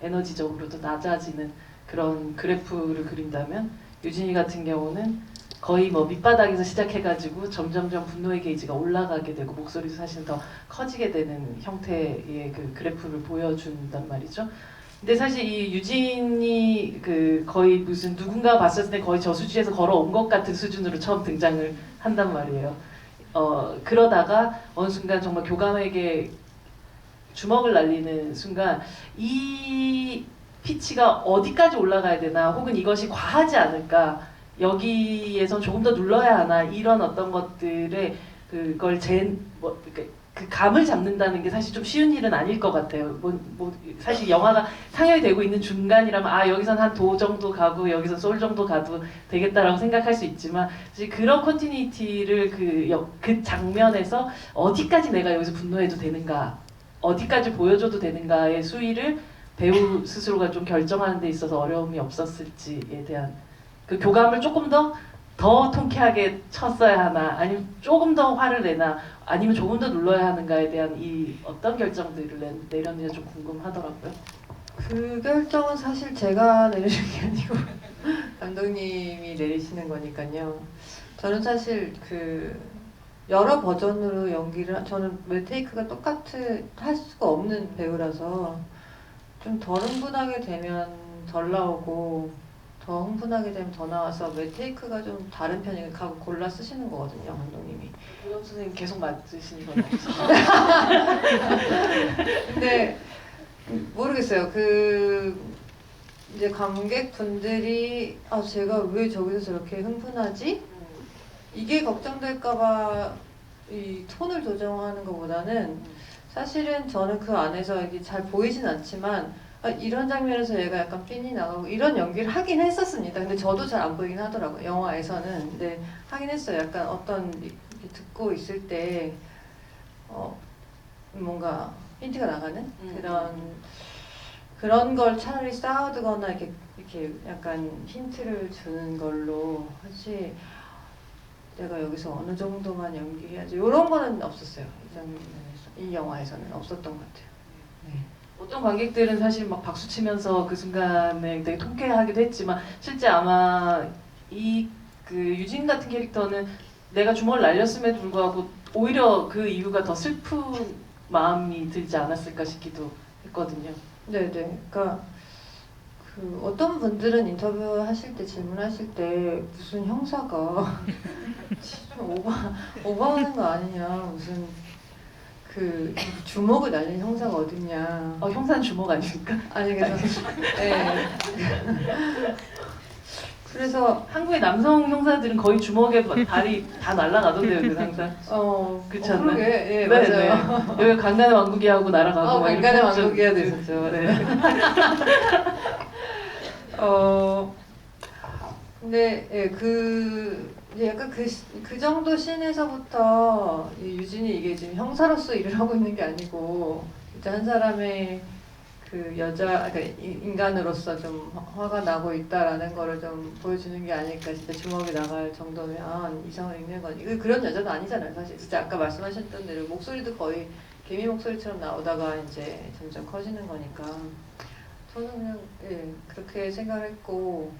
에너지적으로도 낮아지는 그런 그래프를 그린다면 유진이 같은 경우는 거의 뭐 밑바닥에서 시작해가지고 점점점 분노의 게이지가 올라가게 되고 목소리도 사실 더 커지게 되는 형태의 그 그래프를 보여준단 말이죠. 근데 사실 이 유진이 그 거의 무슨 누군가 봤을 때 거의 저수지에서 걸어온 것 같은 수준으로 처음 등장을 한단 말이에요. 그러다가 어느 순간 정말 교감에게 주먹을 날리는 순간 이 피치가 어디까지 올라가야 되나 혹은 이것이 과하지 않을까 여기에선 조금 더 눌러야 하나 이런 어떤 것들에 그걸 그 감을 잡는다는 게 사실 좀 쉬운 일은 아닐 것 같아요. 사실 영화가 상영이 되고 있는 중간이라면 여기선 한 도 정도 가고 여기선 솔 정도 가도 되겠다라고 생각할 수 있지만 사실 그런 컨티니티를 그 장면에서 어디까지 내가 여기서 분노해도 되는가 어디까지 보여줘도 되는가의 수위를 배우 스스로가 좀 결정하는 데 있어서 어려움이 없었을지에 대한 그 교감을 조금 더 통쾌하게 쳤어야 하나 아니면 조금 더 화를 내나 아니면 조금 더 눌러야 하는가에 대한 이 어떤 결정들을 내렸는지 좀 궁금하더라고요. 그 결정은 사실 제가 내리는 게 아니고 감독님이 내리시는 거니까요. 저는 사실 그 여러 버전으로 저는 매 테이크가 할 수가 없는 배우라서 좀 덜 흥분하게 되면 덜 나오고 더 흥분하게 되면 더 나와서 매 테이크가 좀 다른 편이고 골라 쓰시는 거거든요, 감독님이. 도영 선생님 계속 맞으시는 건 없어요. 근데 모르겠어요. 이제 관객분들이 제가 왜 저기서 저렇게 흥분하지? 이게 걱정될까봐 이 톤을 조정하는 것보다는 사실은 저는 그 안에서 이게 잘 보이진 않지만 이런 장면에서 얘가 약간 핀이 나가고 이런 연기를 하긴 했었습니다. 근데 저도 잘 안 보이긴 하더라고요. 영화에서는. 근데 하긴 했어요. 약간 어떤 이렇게 듣고 있을 때 뭔가 힌트가 나가는 그런 걸 차라리 쌓아두거나 이렇게 약간 힌트를 주는 걸로 하지. 내가 여기서 어느 정도만 연기해야지 이런 거는 없었어요. 이 영화에서는 없었던 것 같아요. 네. 어떤 관객들은 사실 막 박수 치면서 그 순간에 되게 통쾌하기도 했지만 실제 아마 그 유진 같은 캐릭터는 내가 주먹을 날렸음에도 불구하고 오히려 그 이유가 더 슬픈 마음이 들지 않았을까 싶기도 했거든요. 네네. 그러니까 어떤 분들은 인터뷰 하실 때 질문하실 때 무슨 형사가 좀 오버하는 거 아니냐, 무슨 주먹을 날린 형사가 어딨냐. 형사는 주먹 아닙니까? 아니 그래서 네. 그래서 한국의 남성 형사들은 거의 주먹에 발이 다 날아가던데요, 그 항상. 그렇지 않나요? 그러게. 예, 네, 맞아요. 네. 여기 강간의 왕국이하고 날아가고. 막 이렇게 강간의 했죠. 왕국이야 됐었죠. 네. 근데 이제 약간 그 정도 씬에서부터 유진이 이게 지금 형사로서 일을 하고 있는 게 아니고 이제 한 사람의 그러니까 인간으로서 좀 화가 나고 있다라는 거를 좀 보여주는 게 아닐까. 진짜 주먹이 나갈 정도면 이성을 읽는 거니. 그런 여자도 아니잖아요, 사실. 진짜 아까 말씀하셨던 대로 목소리도 거의 개미 목소리처럼 나오다가 이제 점점 커지는 거니까. 저는 그냥 그렇게 생각을 했고,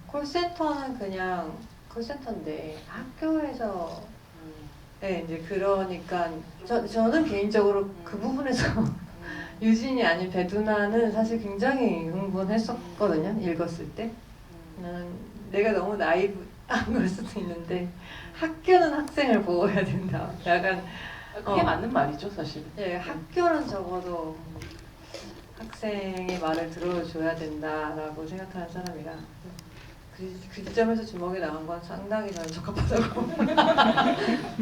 콜센터는 그냥 콜센터인데 학교에서 이제 그러니까 저는 개인적으로 그 부분에서 유진이 아닌 배두나는 사실 굉장히 흥분했었거든요, 읽었을 때. 내가 너무 나이브한 걸 수도 있는데 학교는 학생을 보호해야 된다. 약간 그게 맞는 말이죠, 사실. 예, 학교는 적어도 학생의 말을 들어줘야 된다라고 생각하는 사람이라 그 지점에서 주먹이 나간 건 상당히 저는 적합하다고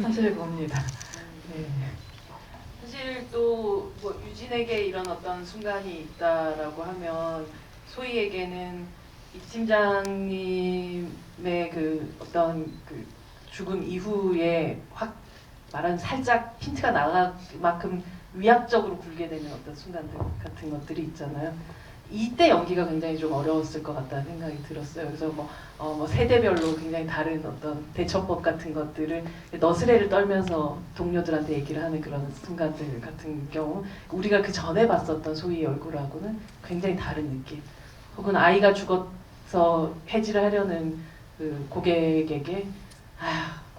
사실 봅니다. 네. 사실 또 뭐 유진에게 이런 어떤 순간이 있다라고 하면 소희에게는 이 팀장님의 그 어떤 그 죽음 이후에 확 말하는 살짝 힌트가 나갈 만큼 위압적으로 굴게 되는 어떤 순간들 같은 것들이 있잖아요. 이때 연기가 굉장히 좀 어려웠을 것 같다는 생각이 들었어요. 그래서 뭐 세대별로 굉장히 다른 어떤 대처법 같은 것들을 너스레를 떨면서 동료들한테 얘기를 하는 그런 순간들 같은 경우 우리가 그 전에 봤었던 소희의 얼굴하고는 굉장히 다른 느낌. 혹은 아이가 죽어서 해지를 하려는 그 고객에게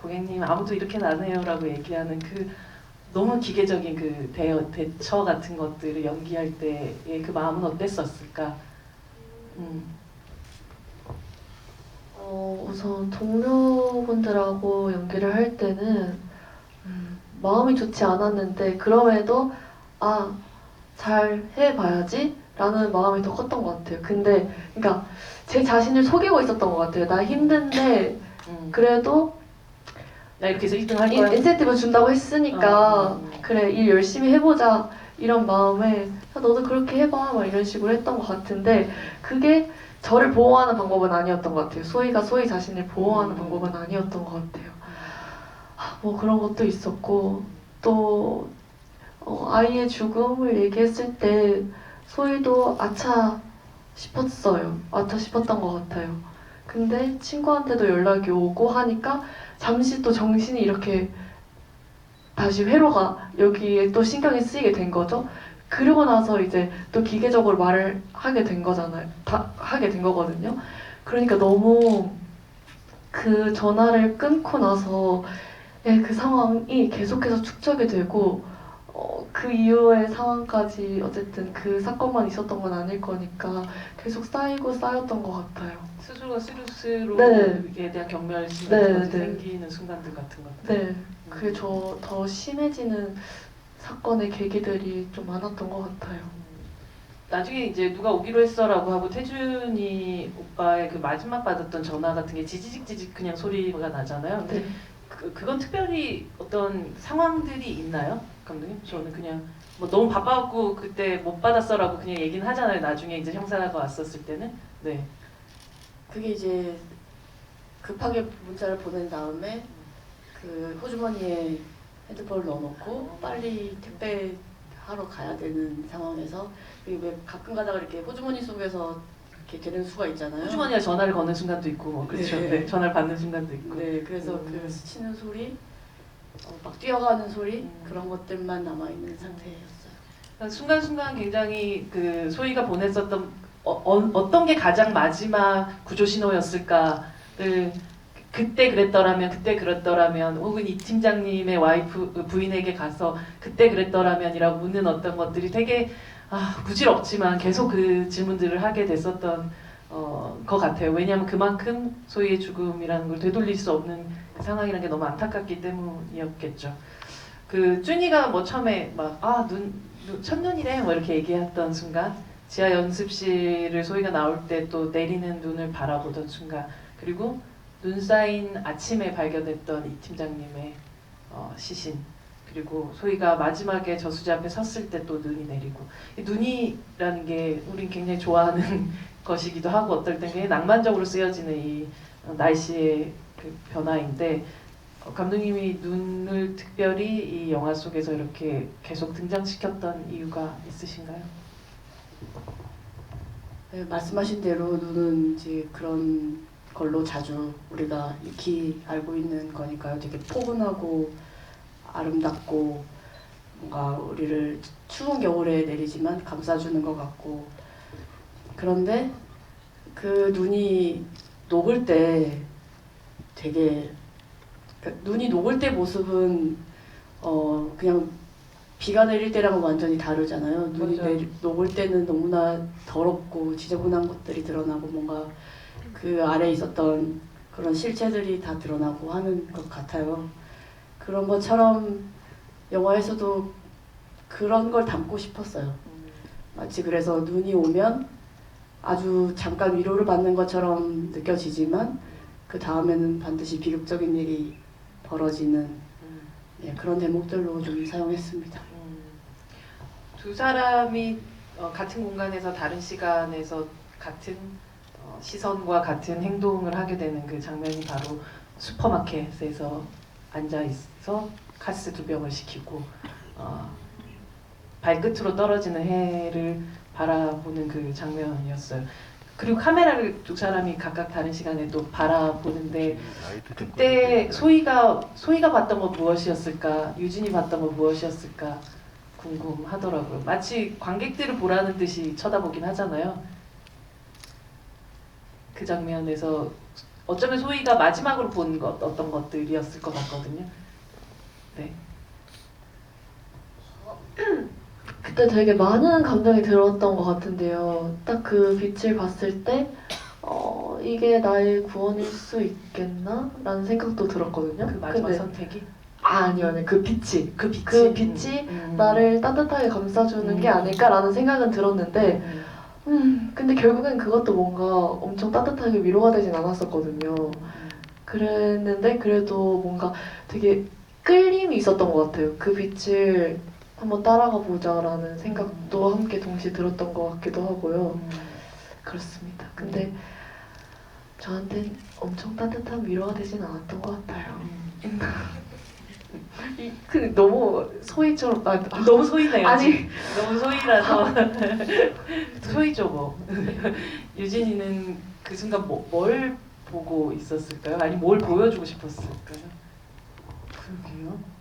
고객님 아무도 이렇게 안 해요라고 얘기하는 그 너무 기계적인 그 대처 같은 것들을 연기할 때의 그 마음은 어땠었을까? 우선 동료분들하고 연기를 할 때는 마음이 좋지 않았는데 그럼에도 잘 해봐야지 라는 마음이 더 컸던 것 같아요. 근데 그러니까 제 자신을 속이고 있었던 것 같아요. 나 힘든데 그래도 나 이렇게 해서 1등 할 거야. 인센티브 준다고 했으니까 그래 일 열심히 해보자 이런 마음에 너도 그렇게 해봐 막 이런 식으로 했던 것 같은데 그게 저를 보호하는 방법은 아니었던 것 같아요. 소희가 소희 자신을 보호하는 방법은 아니었던 것 같아요. 뭐 그런 것도 있었고 또 아이의 죽음을 얘기했을 때 소희도 아차 싶었어요. 아차 싶었던 것 같아요. 근데 친구한테도 연락이 오고 하니까 잠시 또 정신이 이렇게 다시 회로가 여기에 또 신경이 쓰이게 된 거죠. 그러고 나서 이제 또 기계적으로 말을 하게 된 거잖아요. 하게 된 거거든요. 그러니까 너무 그 전화를 끊고 나서 그 상황이 계속해서 축적이 되고 그 이후의 상황까지 어쨌든 그 사건만 있었던 건 아닐 거니까 계속 쌓이고 쌓였던 것 같아요. 스스로가 스스로에 네. 대한 경멸심 네, 같은 것이 네. 생기는 순간들 같은 것들. 네, 그게 더 심해지는 사건의 계기들이 좀 많았던 것 같아요. 나중에 이제 누가 오기로 했어라고 하고 태준이 오빠의 그 마지막 받았던 전화 같은 게 지지직 그냥 소리가 나잖아요. 근데 네. 그건 특별히 어떤 상황들이 있나요, 감독님? 저는 그냥 뭐 너무 바빠갖고 그때 못 받았어라고 그냥 얘기는 하잖아요. 나중에 이제 형사가 왔었을 때는. 네. 그게 이제 급하게 문자를 보낸 다음에 그 호주머니에 핸드폰을 넣어놓고 빨리 택배하러 가야 되는 상황에서 그게 왜 가끔 가다가 이렇게 호주머니 속에서 이렇게 되는 수가 있잖아요. 호주머니가 전화를 거는 순간도 있고, 뭐 그렇죠. 네. 네. 전화를 받는 순간도 있고. 네, 그래서 그 스치는 소리, 막 뛰어가는 소리 그런 것들만 남아 있는 상태였어요. 그러니까 순간순간 굉장히 그 소희가 보냈었던 어떤 게 가장 마지막 구조 신호였을까를 그때 그랬더라면 혹은 이 팀장님의 와이프 부인에게 가서 그때 그랬더라면이라고 묻는 어떤 것들이 되게 부질없지만 계속 그 질문들을 하게 됐었던 것 같아요. 왜냐하면 그만큼 소희의 죽음이라는 걸 되돌릴 수 없는 그 상황이라는 게 너무 안타깝기 때문이었겠죠. 그 쭈니가 뭐 처음에 막 첫눈이래 뭐 이렇게 얘기했던 순간, 지하 연습실을 소희가 나올 때 또 내리는 눈을 바라보던 순간, 그리고 눈 쌓인 아침에 발견했던 이 팀장님의 시신, 그리고 소희가 마지막에 저수지 앞에 섰을 때 또 눈이 내리고, 이 눈이라는 게 우린 굉장히 좋아하는 것이기도 하고 어떨 땐 굉장히 낭만적으로 쓰여지는 이 날씨의 그 변화인데, 감독님이 눈을 특별히 이 영화 속에서 이렇게 계속 등장시켰던 이유가 있으신가요? 네, 말씀하신 대로 눈은 이제 그런 걸로 자주 우리가 익히 알고 있는 거니까요. 되게 포근하고 아름답고 뭔가 우리를 추운 겨울에 내리지만 감싸주는 것 같고, 그런데 그 눈이 녹을 때 되게 눈이 녹을 때 모습은 그냥 비가 내릴 때랑은 완전히 다르잖아요. 눈이 녹을 때는 너무나 더럽고 지저분한 것들이 드러나고 뭔가 그 아래에 있었던 그런 실체들이 다 드러나고 하는 것 같아요. 그런 것처럼 영화에서도 그런 걸 담고 싶었어요. 마치 그래서 눈이 오면 아주 잠깐 위로를 받는 것처럼 느껴지지만 그 다음에는 반드시 비극적인 일이 벌어지는 그런 대목들로 좀 사용했습니다. 두 사람이 같은 공간에서 다른 시간에서 같은 시선과 같은 행동을 하게 되는 그 장면이 바로 슈퍼마켓에서 앉아있어 카스 2병을 시키고 발끝으로 떨어지는 해를 바라보는 그 장면이었어요. 그리고 카메라를 두 사람이 각각 다른 시간에 또 바라보는데, 그때 소희가 봤던 건 무엇이었을까, 유진이 봤던 건 무엇이었을까 궁금하더라고요. 마치 관객들을 보라는 듯이 쳐다보긴 하잖아요. 그 장면에서 어쩌면 소희가 마지막으로 본 어떤 것들이었을 것 같거든요. 네. 그때 되게 많은 감정이 들었던 것 같은데요. 딱 그 빛을 봤을 때 이게 나의 구원일 수 있겠나? 라는 생각도 들었거든요. 그 마지막 근데 선택이? 아니요. 그 빛이 그 빛이 나를 따뜻하게 감싸주는 게 아닐까라는 생각은 들었는데 근데 결국엔 그것도 뭔가 엄청 따뜻하게 위로가 되진 않았었거든요. 그랬는데 그래도 뭔가 되게 끌림이 있었던 것 같아요. 그 빛을 한번 따라가 보자라는 생각도 함께 동시에 들었던 것 같기도 하고요. 그렇습니다. 근데 저한텐 엄청 따뜻한 위로가 되진 않았던 것 같아요. 근데 너무 소희처럼 너무 소희네요. 아니 너무 소희라서 소희죠 뭐. 유진이는 그 순간 뭘 보고 있었을까요? 아니 뭘 보여주고 싶었을까요? 그러게요.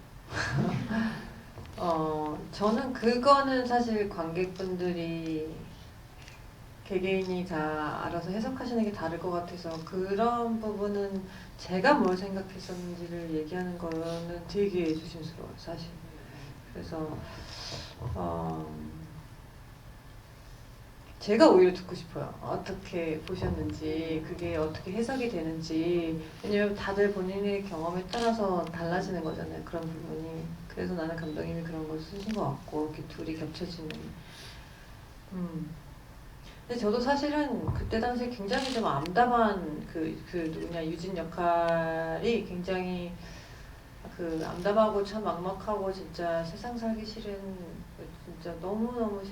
저는 그거는 사실 관객분들이 개개인이 다 알아서 해석하시는 게 다를 것 같아서 그런 부분은 제가 뭘 생각했었는지를 얘기하는 거는 되게 조심스러워요, 사실. 그래서 제가 오히려 듣고 싶어요. 어떻게 보셨는지, 그게 어떻게 해석이 되는지. 왜냐면 다들 본인의 경험에 따라서 달라지는 거잖아요, 그런 부분이. 그래서 나는 감독님이 그런 걸 쓰신 것 같고, 이렇게 둘이 겹쳐지는. 근데 저도 사실은 그때 당시에 굉장히 좀 암담한 그 누구냐, 유진 역할이 굉장히 그 암담하고 참 막막하고 진짜 세상 살기 싫은 진짜 너무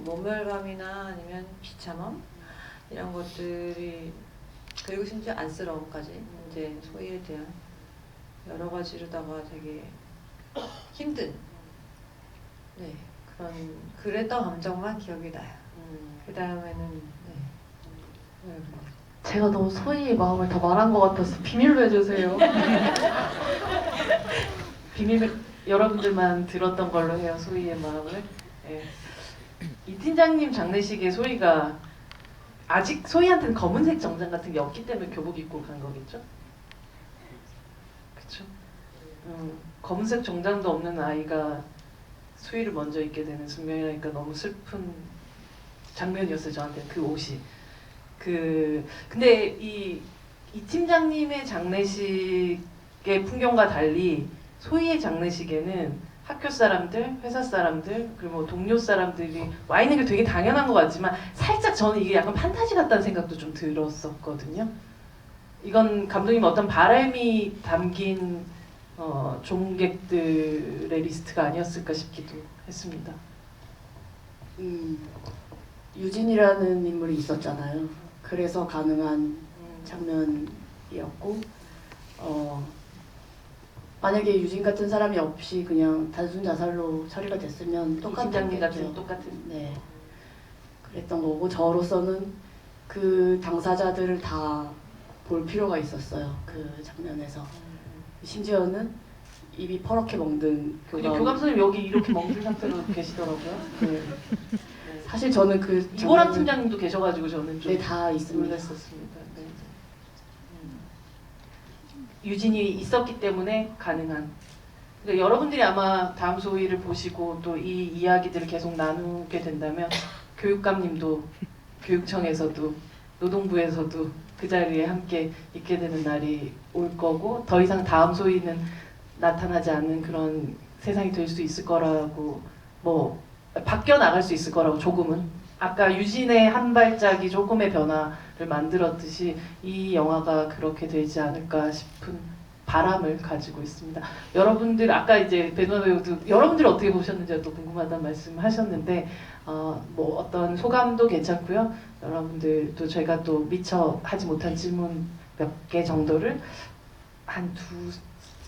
모멸감이나 아니면 비참함 이런 것들이, 그리고 심지어 안쓰러움까지, 이제 소희에 대한 여러 가지로다가 되게 힘든 그랬던 감정만 기억이 나요. 그 다음에는 네. 제가 너무 소희의 마음을 더 말한 것 같아서 비밀로 해주세요. 비밀 여러분들만 들었던 걸로 해요, 소희의 마음을. 예. 이 팀장님 장례식에 소희가 아직 소희한테는 검은색 정장 같은 게 없기 때문에 교복 입고 간 거겠죠? 그쵸? 검은색 정장도 없는 아이가 소희를 먼저 입게 되는 순간이라니까 너무 슬픈 장면이었어요, 저한테 그 옷이. 근데 이 팀장님의 장례식의 풍경과 달리 소희의 장례식에는 학교 사람들, 회사 사람들, 그리고 동료 사람들이 와 있는 게 되게 당연한 것 같지만 살짝 저는 이게 약간 판타지 같다는 생각도 좀 들었었거든요. 이건 감독님 어떤 바람이 담긴 종객들의 리스트가 아니었을까 싶기도 했습니다. 유진이라는 인물이 있었잖아요. 그래서 가능한 장면이었고, 만약에 유진 같은 사람이 없이 그냥 단순 자살로 처리가 됐으면 팀장님 같은 똑같았겠죠. 똑같은. 네, 그랬던 거고, 저로서는 그 당사자들을 다 볼 필요가 있었어요. 그 장면에서. 심지어는 입이 퍼렇게 멍든 교감 선생님 여기 이렇게 멍든 상태로 계시더라고요. 네. 사실 저는 그 이보람 팀장님도 계셔가지고 저는 좀 네, 다 있습니다. 놀랐었습니다. 네. 유진이 있었기 때문에 가능한. 그러니까 여러분들이 아마 다음 소위를 보시고 또 이 이야기들을 계속 나누게 된다면 교육감님도 교육청에서도 노동부에서도 그 자리에 함께 있게 되는 날이 올 거고, 더 이상 다음 소위는 나타나지 않는 그런 세상이 될 수 있을 거라고, 뭐 바뀌어 나갈 수 있을 거라고, 조금은. 아까 유진의 한 발짝이 조금의 변화를 만들었듯이 이 영화가 그렇게 되지 않을까 싶은 바람을 가지고 있습니다. 여러분들 아까 이제 배두나 배우도 여러분들 어떻게 보셨는지 또 궁금하다는 말씀하셨는데 뭐 어떤 소감도 괜찮고요. 여러분들도 제가 또 미처 하지 못한 질문 몇 개 정도를 한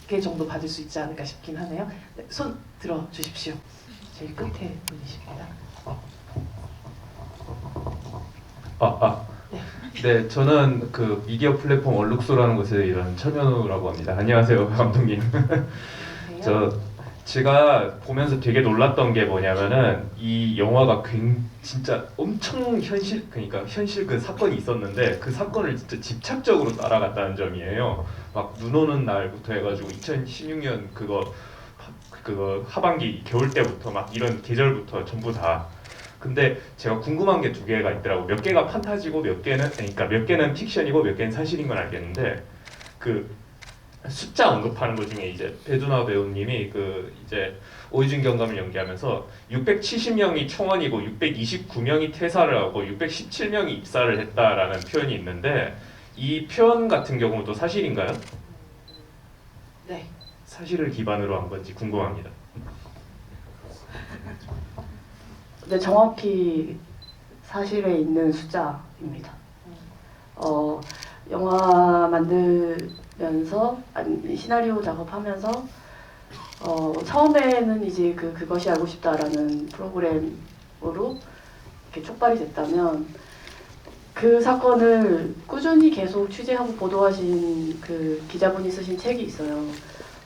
2개 정도 받을 수 있지 않을까 싶긴 하네요. 네, 손 들어 주십시오. 제일 끝에 분이십니다. 네, 저는 그 미디어 플랫폼 얼룩소라는 곳에 일하는 천현우라고 합니다. 안녕하세요, 감독님. 제가 보면서 되게 놀랐던 게 뭐냐면은 이 영화가 진짜 엄청 그러니까 현실 그 사건이 있었는데 그 사건을 진짜 집착적으로 따라갔다는 점이에요. 막 눈 오는 날부터 해가지고 2016년 그거 하반기 겨울 때부터 막 이런 계절부터 전부 다. 근데 제가 궁금한 게 2개가 있더라고. 몇 개가 판타지고 몇 개는 픽션이고 몇 개는 사실인 건 알겠는데, 그 숫자 언급하는 것 중에 이제 배두나 배우님이 그 이제 오이준 경감을 연기하면서 670명이 총원이고 629명이 퇴사를 하고 617명이 입사를 했다라는 표현이 있는데, 이 표현 같은 경우도 사실인가요? 네. 사실을 기반으로 한 건지 궁금합니다. 네, 정확히 사실에 있는 숫자입니다. 영화 만들면서 시나리오 작업하면서 처음에는 이제 그것이 알고 싶다라는 프로그램으로 이렇게 촉발이 됐다면, 그 사건을 꾸준히 계속 취재하고 보도하신 그 기자분이 쓰신 책이 있어요.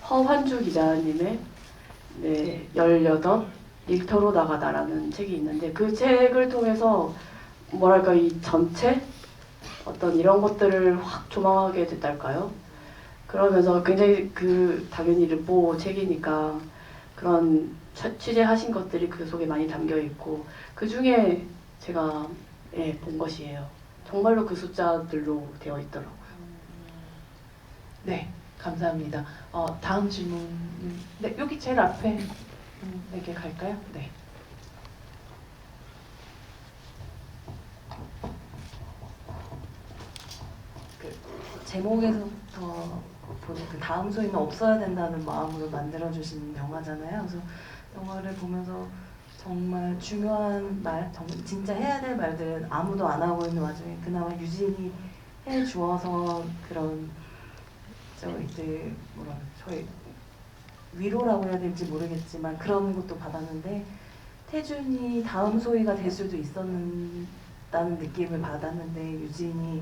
허환주 기자님의 18 일터로 나가다라는 책이 있는데, 그 책을 통해서 뭐랄까 이 전체 어떤 이런 것들을 확 조망하게 됐달까요? 그러면서 굉장히 당연히 르포 책이니까 그런 취재하신 것들이 그 속에 많이 담겨 있고 그 중에 제가 본 것이에요. 정말로 그 숫자들로 되어 있더라고요. 네, 감사합니다. 다음 질문. 네, 여기 제일 앞에 에게 갈까요? 네. 제목에서부터 보는 그 다음 소리는 없어야 된다는 마음으로 만들어주신 영화잖아요. 그래서 영화를 보면서 정말 중요한 말, 진짜 해야 될 말들은 아무도 안 하고 있는 와중에 그나마 유진이 해주어서 그런 저희 위로라고 해야 될지 모르겠지만 그런 것도 받았는데 태준이 다음 소희가 될 수도 있었다는 느낌을 받았는데 유진이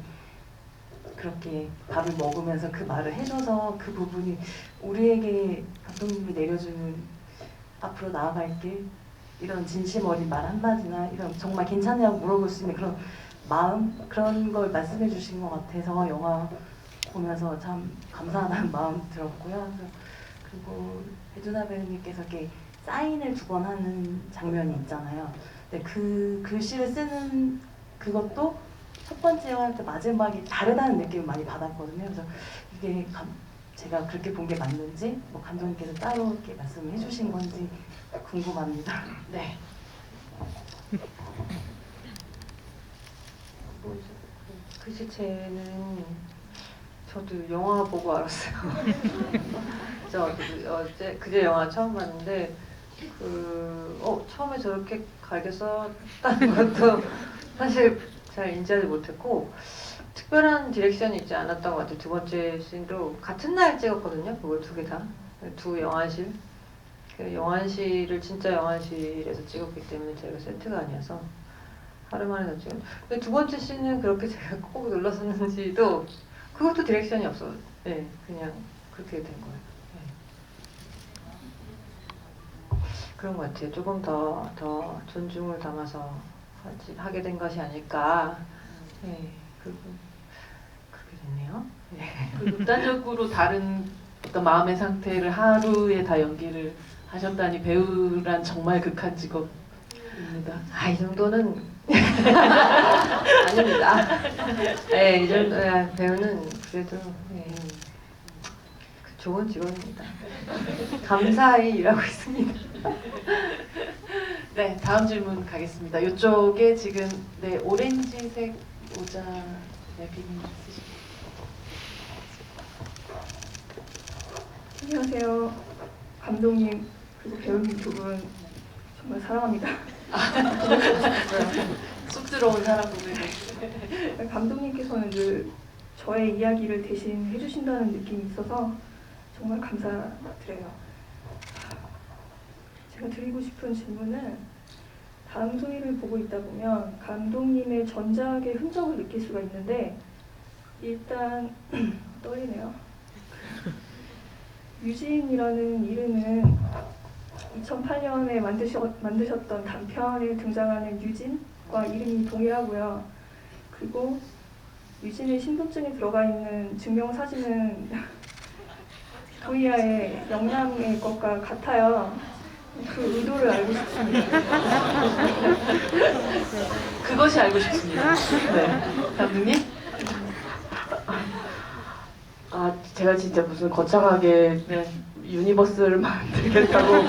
그렇게 밥을 먹으면서 그 말을 해줘서 그 부분이 우리에게 감독님이 내려주는 앞으로 나아갈게 이런 진심 어린 말 한마디나 이런 정말 괜찮냐고 물어볼 수 있는 그런 마음 그런 걸 말씀해 주신 것 같아서 영화 보면서 참 감사하다는 마음 들었고요. 그리고 배두나 배우님께서 이렇게 사인을 2번 하는 장면이 있잖아요. 근데 그 글씨를 쓰는 그것도 첫 번째 영화 때 마지막이 다르다는 느낌을 많이 받았거든요. 그래서 이게 제가 그렇게 본 게 맞는지 뭐 감독님께서 따로 이렇게 말씀을 해주신 건지 궁금합니다. 네. 글씨체는 저도 영화 보고 알았어요. 저 그제 영화 처음 봤는데 처음에 저렇게 갈게 썼다는 것도 사실 잘 인지하지 못했고 특별한 디렉션이 있지 않았던 것 같아요. 2번째 씬도 같은 날 찍었거든요. 그걸 2개 다. 2 영화실. 그 영화실을 진짜 영화실에서 찍었기 때문에 저희가 세트가 아니어서 하루 만에 다 찍었는데 근데 2번째 씬은 그렇게 제가 꼭 눌렀었는지도 그것도 디렉션이 없어요. 네, 그냥 그렇게 된 거예요. 네. 그런 것 같아요. 조금 더 존중을 담아서 하게 된 것이 아닐까. 네, 그렇게 됐네요. 네. 극단적으로 다른 어떤 마음의 상태를 하루에 다 연기를 하셨다니 배우란 정말 극한 직업입니다. 이 정도는 아닙니다. 네, 이 정도 배우는 그래도 좋은 직업입니다. 감사히 일하고 있습니다. 네, 다음 질문 가겠습니다. 이쪽에 지금 오렌지색 모자 비님 쓰시고. 안녕하세요. 감독님 그리고 배우님 2분 정말 사랑합니다. 쑥스러운 사람분들. 감독님께서는 늘 저의 이야기를 대신 해주신다는 느낌이 있어서 정말 감사드려요. 제가 드리고 싶은 질문은 다음 소희를 보고 있다 보면 감독님의 전작의 흔적을 느낄 수가 있는데 일단 떨리네요. 유진이라는 이름은 2008년에 만드셨던 단편에 등장하는 유진과 이름이 동일하고요. 그리고 유진의 신분증에 들어가 있는 증명사진은 빅토리아의 영남의 것과 같아요. 그 의도를 알고 싶습니다. 그것이 알고 싶습니다. 네, 감독님? 제가 진짜 무슨 거창하게 유니버스를 만들겠다고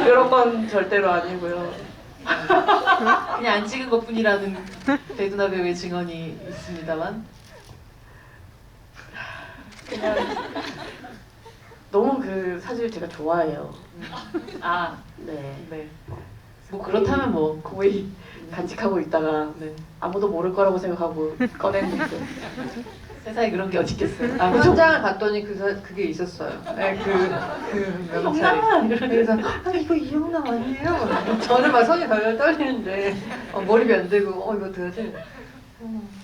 그런 건 절대로 아니고요. 그냥 안 찍은 것뿐이라는 배두나 배우의 증언이 있습니다만 그냥 너무 그 사실 제가 좋아해요. 네. 네. 뭐 그렇다면 뭐 거의 간직하고 있다가 네. 아무도 모를 거라고 생각하고 꺼냈는데 세상에 그런 게 어디 있겠어요. 현장을 봤더니 그게 있었어요. 네, 그 명찰이. 그래서 이거 이영남 아니에요? 저는 막 손이 덜덜 떨리는데 머리 안 대고 이거 어떡하지?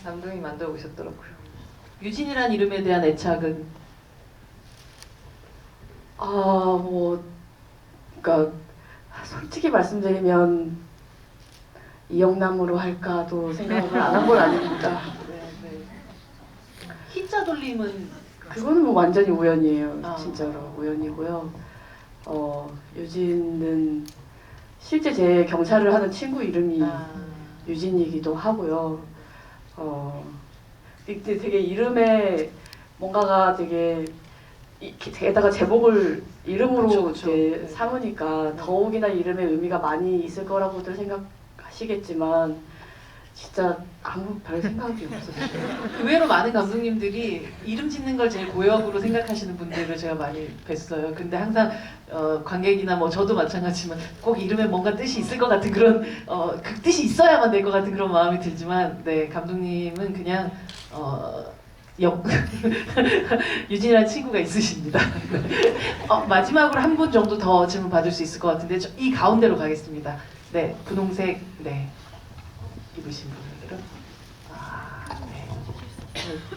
감독이 만들어 오셨더라고요. 유진이란 이름에 대한 애착은 그러니까 솔직히 말씀드리면 이영남으로 할까도 생각을 안 한 건 아닙니다. 네, 네. 희자 돌림은 그거는 뭐 완전히 우연이에요. 아. 진짜로 우연이고요. 유진은 실제 제 경찰을 하는 친구 이름이 유진이기도 하고요. 근데 되게 이름에 뭔가가 되게 게다가 제목을 이름으로 그쵸, 그쵸. 이렇게 네. 삼으니까 더욱이나 이름에 의미가 많이 있을 거라고들 생각하시겠지만 진짜 아무 별 생각이 없었어요. 의외로 많은 감독님들이 이름 짓는 걸 제일 고역으로 생각하시는 분들을 제가 많이 뵀어요. 근데 항상 관객이나 뭐 저도 마찬가지지만 꼭 이름에 뭔가 뜻이 있을 것 같은 그런 그 뜻이 있어야만 될 것 같은 그런 마음이 들지만 네 감독님은 그냥 유진이라는 친구가 있으십니다. 마지막으로 한 분 정도 더 질문 받을 수 있을 것 같은데 이 가운데로 가겠습니다. 네 분홍색 네. 입으신 분들은 네.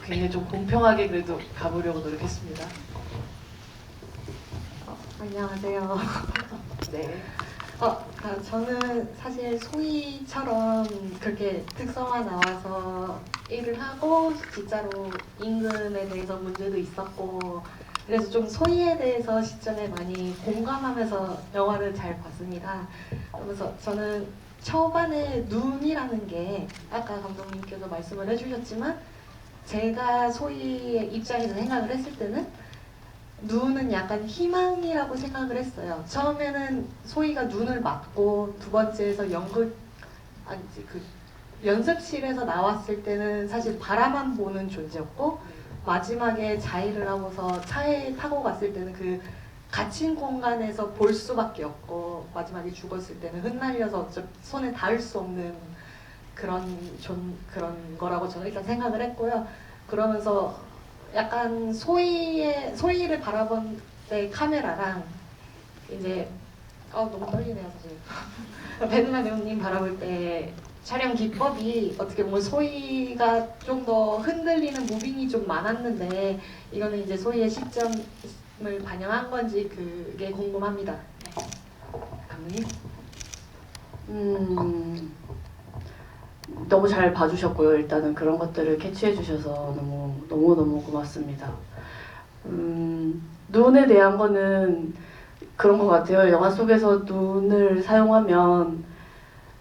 굉장히 좀 공평하게 그래도 가보려고 노력했습니다. 안녕하세요. 네. 저는 사실 소희처럼 그렇게 특성화 나와서 일을 하고 진짜로 임금에 대해서 문제도 있었고 그래서 좀 소희에 대해서 시점에 많이 공감하면서 영화를 잘 봤습니다. 그래서 저는 초반에 눈이라는 게 아까 감독님께서 말씀을 해주셨지만 제가 소희의 입장에서 생각을 했을 때는 눈은 약간 희망이라고 생각을 했어요. 처음에는 소희가 눈을 맞고 두 번째에서 연습실에서 나왔을 때는 사실 바라만 보는 존재였고 마지막에 자의를 하고서 차에 타고 갔을 때는 그 갇힌 공간에서 볼 수밖에 없고 마지막에 죽었을 때는 흩날려서 손에 닿을 수 없는 그런 거라고 저는 일단 생각을 했고요. 그러면서 약간 소희를 바라본 때 카메라랑 이제 너무 떨리네요 사실. 배두나 배우님 바라볼 때 촬영 기법이 어떻게 보면 소희가 좀 더 흔들리는 무빙이 좀 많았는데 이거는 이제 소희의 시점을 반영한 건지 그게 궁금합니다. 감독님? 너무 잘 봐주셨고요. 일단은 그런 것들을 캐치해 주셔서 너무 고맙습니다. 눈에 대한 거는 그런 것 같아요. 영화 속에서 눈을 사용하면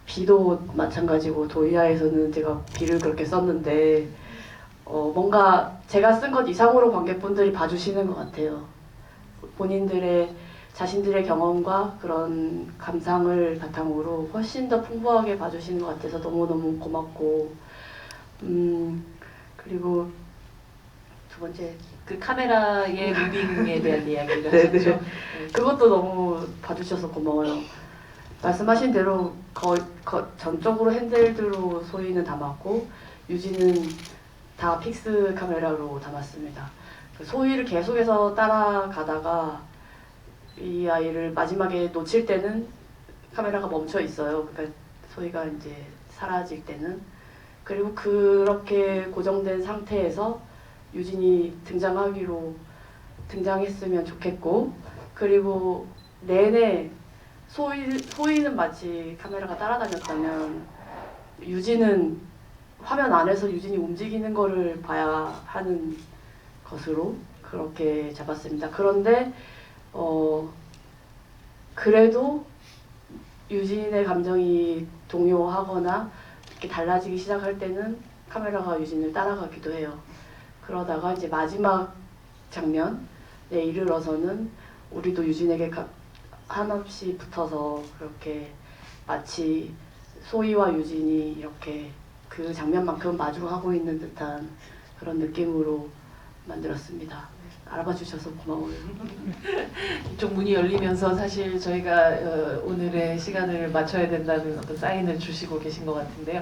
비도 마찬가지고 도이아에서는 제가 비를 그렇게 썼는데 뭔가 제가 쓴 것 이상으로 관객분들이 봐주시는 것 같아요. 본인들의 자신들의 경험과 그런 감상을 바탕으로 훨씬 더 풍부하게 봐주시는 것 같아서 너무너무 고맙고 그리고 두 번째 그 카메라의 무빙에 대한 이야기를 네, 하셨죠? 네. 그것도 너무 봐주셔서 고마워요. 말씀하신 대로 전적으로 핸들드로 소희는 담았고 유진은 다 픽스 카메라로 담았습니다. 소희를 계속해서 따라가다가 이 아이를 마지막에 놓칠 때는 카메라가 멈춰 있어요. 그러니까 소희가 이제 사라질 때는. 그리고 그렇게 고정된 상태에서 유진이 등장했으면 좋겠고, 그리고 내내 소희는 마치 카메라가 따라다녔다면 유진은 화면 안에서 유진이 움직이는 거를 봐야 하는 것으로 그렇게 잡았습니다. 그런데 그래도 유진의 감정이 동요하거나 이렇게 달라지기 시작할 때는 카메라가 유진을 따라가기도 해요. 그러다가 이제 마지막 장면에 이르러서는 우리도 유진에게 한없이 붙어서 그렇게 마치 소희와 유진이 이렇게 그 장면만큼 마주하고 있는 듯한 그런 느낌으로 만들었습니다. 알아봐 주셔서 고마워요. 이쪽 문이 열리면서 사실 저희가 오늘의 시간을 맞춰야 된다는 어떤 사인을 주시고 계신 것 같은데요.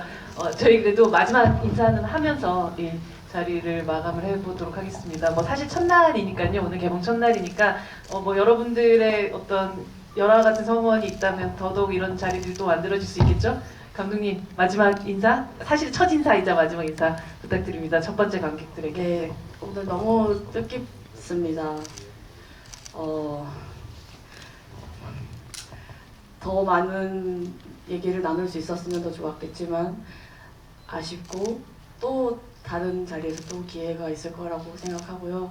저희 그래도 마지막 인사는 하면서 이 자리를 마감을 해보도록 하겠습니다. 뭐 사실 첫날이니까요. 오늘 개봉 첫날이니까 뭐 여러분들의 어떤 열화 같은 성원이 있다면 더더욱 이런 자리들도 만들어질 수 있겠죠? 감독님 마지막 인사? 사실 첫 인사이자 마지막 인사 부탁드립니다. 첫 번째 관객들에게. 네, 오늘 너무 뜻깊습니다. 더 많은 얘기를 나눌 수 있었으면 더 좋았겠지만 아쉽고 또 다른 자리에서 또 기회가 있을 거라고 생각하고요.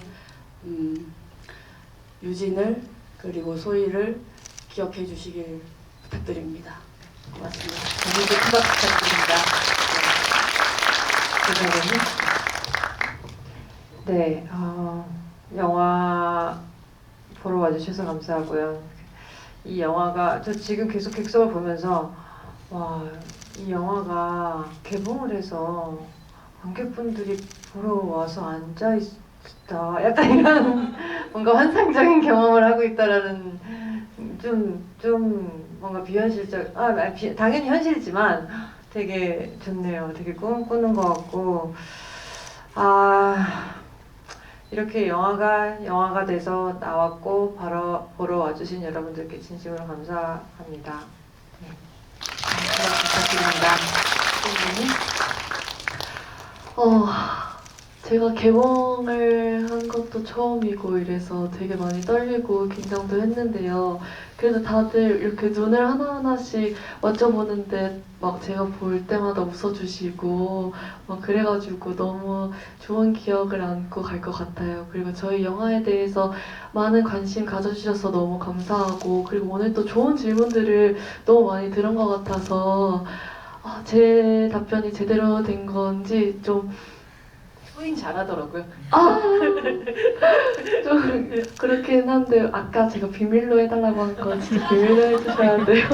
유진을 그리고 소희를 기억해 주시길 부탁드립니다. 고맙습니다. 오늘도 큰 박수 부탁드립니다. 네, 영화 보러 와주셔서 감사하고요. 이 영화가 저 지금 계속 객석을 보면서 와, 이 영화가 개봉을 해서 관객분들이 보러 와서 앉아 있다. 약간 이런 뭔가 환상적인 경험을 하고 있다라는 좀 뭔가 비현실적 당연히 현실이지만 되게 좋네요. 되게 꿈 꾸는 것 같고 이렇게 영화가 돼서 나왔고 바로 보러 와주신 여러분들께 진심으로 감사합니다. 네. 부탁드립니다. 제가 개봉을 한 것도 처음이고 이래서 되게 많이 떨리고 긴장도 했는데요. 그래도 다들 이렇게 눈을 하나하나씩 맞춰보는데 막 제가 볼 때마다 웃어주시고 막 그래가지고 너무 좋은 기억을 안고 갈 것 같아요. 그리고 저희 영화에 대해서 많은 관심 가져주셔서 너무 감사하고 그리고 오늘 또 좋은 질문들을 너무 많이 들은 것 같아서 제 답변이 제대로 된 건지 좀 소인 잘하더라고요. 좀 그렇긴 한데 아까 제가 비밀로 해달라고 한 건 진짜 비밀로 해주셔야 돼요.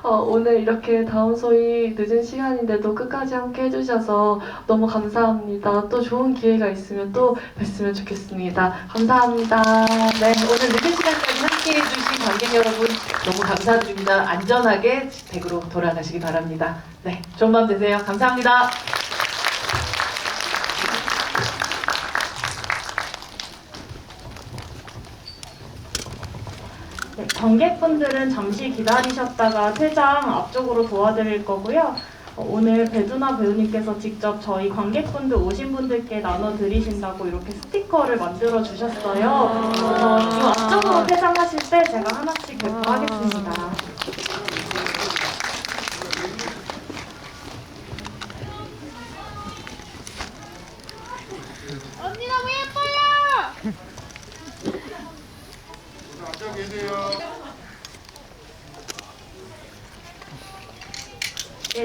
오늘 이렇게 다음 소위 늦은 시간인데도 끝까지 함께 해주셔서 너무 감사합니다. 또 좋은 기회가 있으면 또 뵀으면 좋겠습니다. 감사합니다. 네, 오늘 늦은 시간까지 함께 해주신 관객 여러분 너무 감사드립니다. 안전하게 댁으로 돌아가시기 바랍니다. 네, 좋은 밤 되세요. 감사합니다. 네, 관객분들은 잠시 기다리셨다가 퇴장 앞쪽으로 도와드릴 거고요. 오늘 배두나 배우님께서 직접 저희 관객분들 오신 분들께 나눠드리신다고 이렇게 스티커를 만들어 주셨어요. 그래서 이 앞쪽으로 퇴장하실 때 제가 하나씩 배포하겠습니다.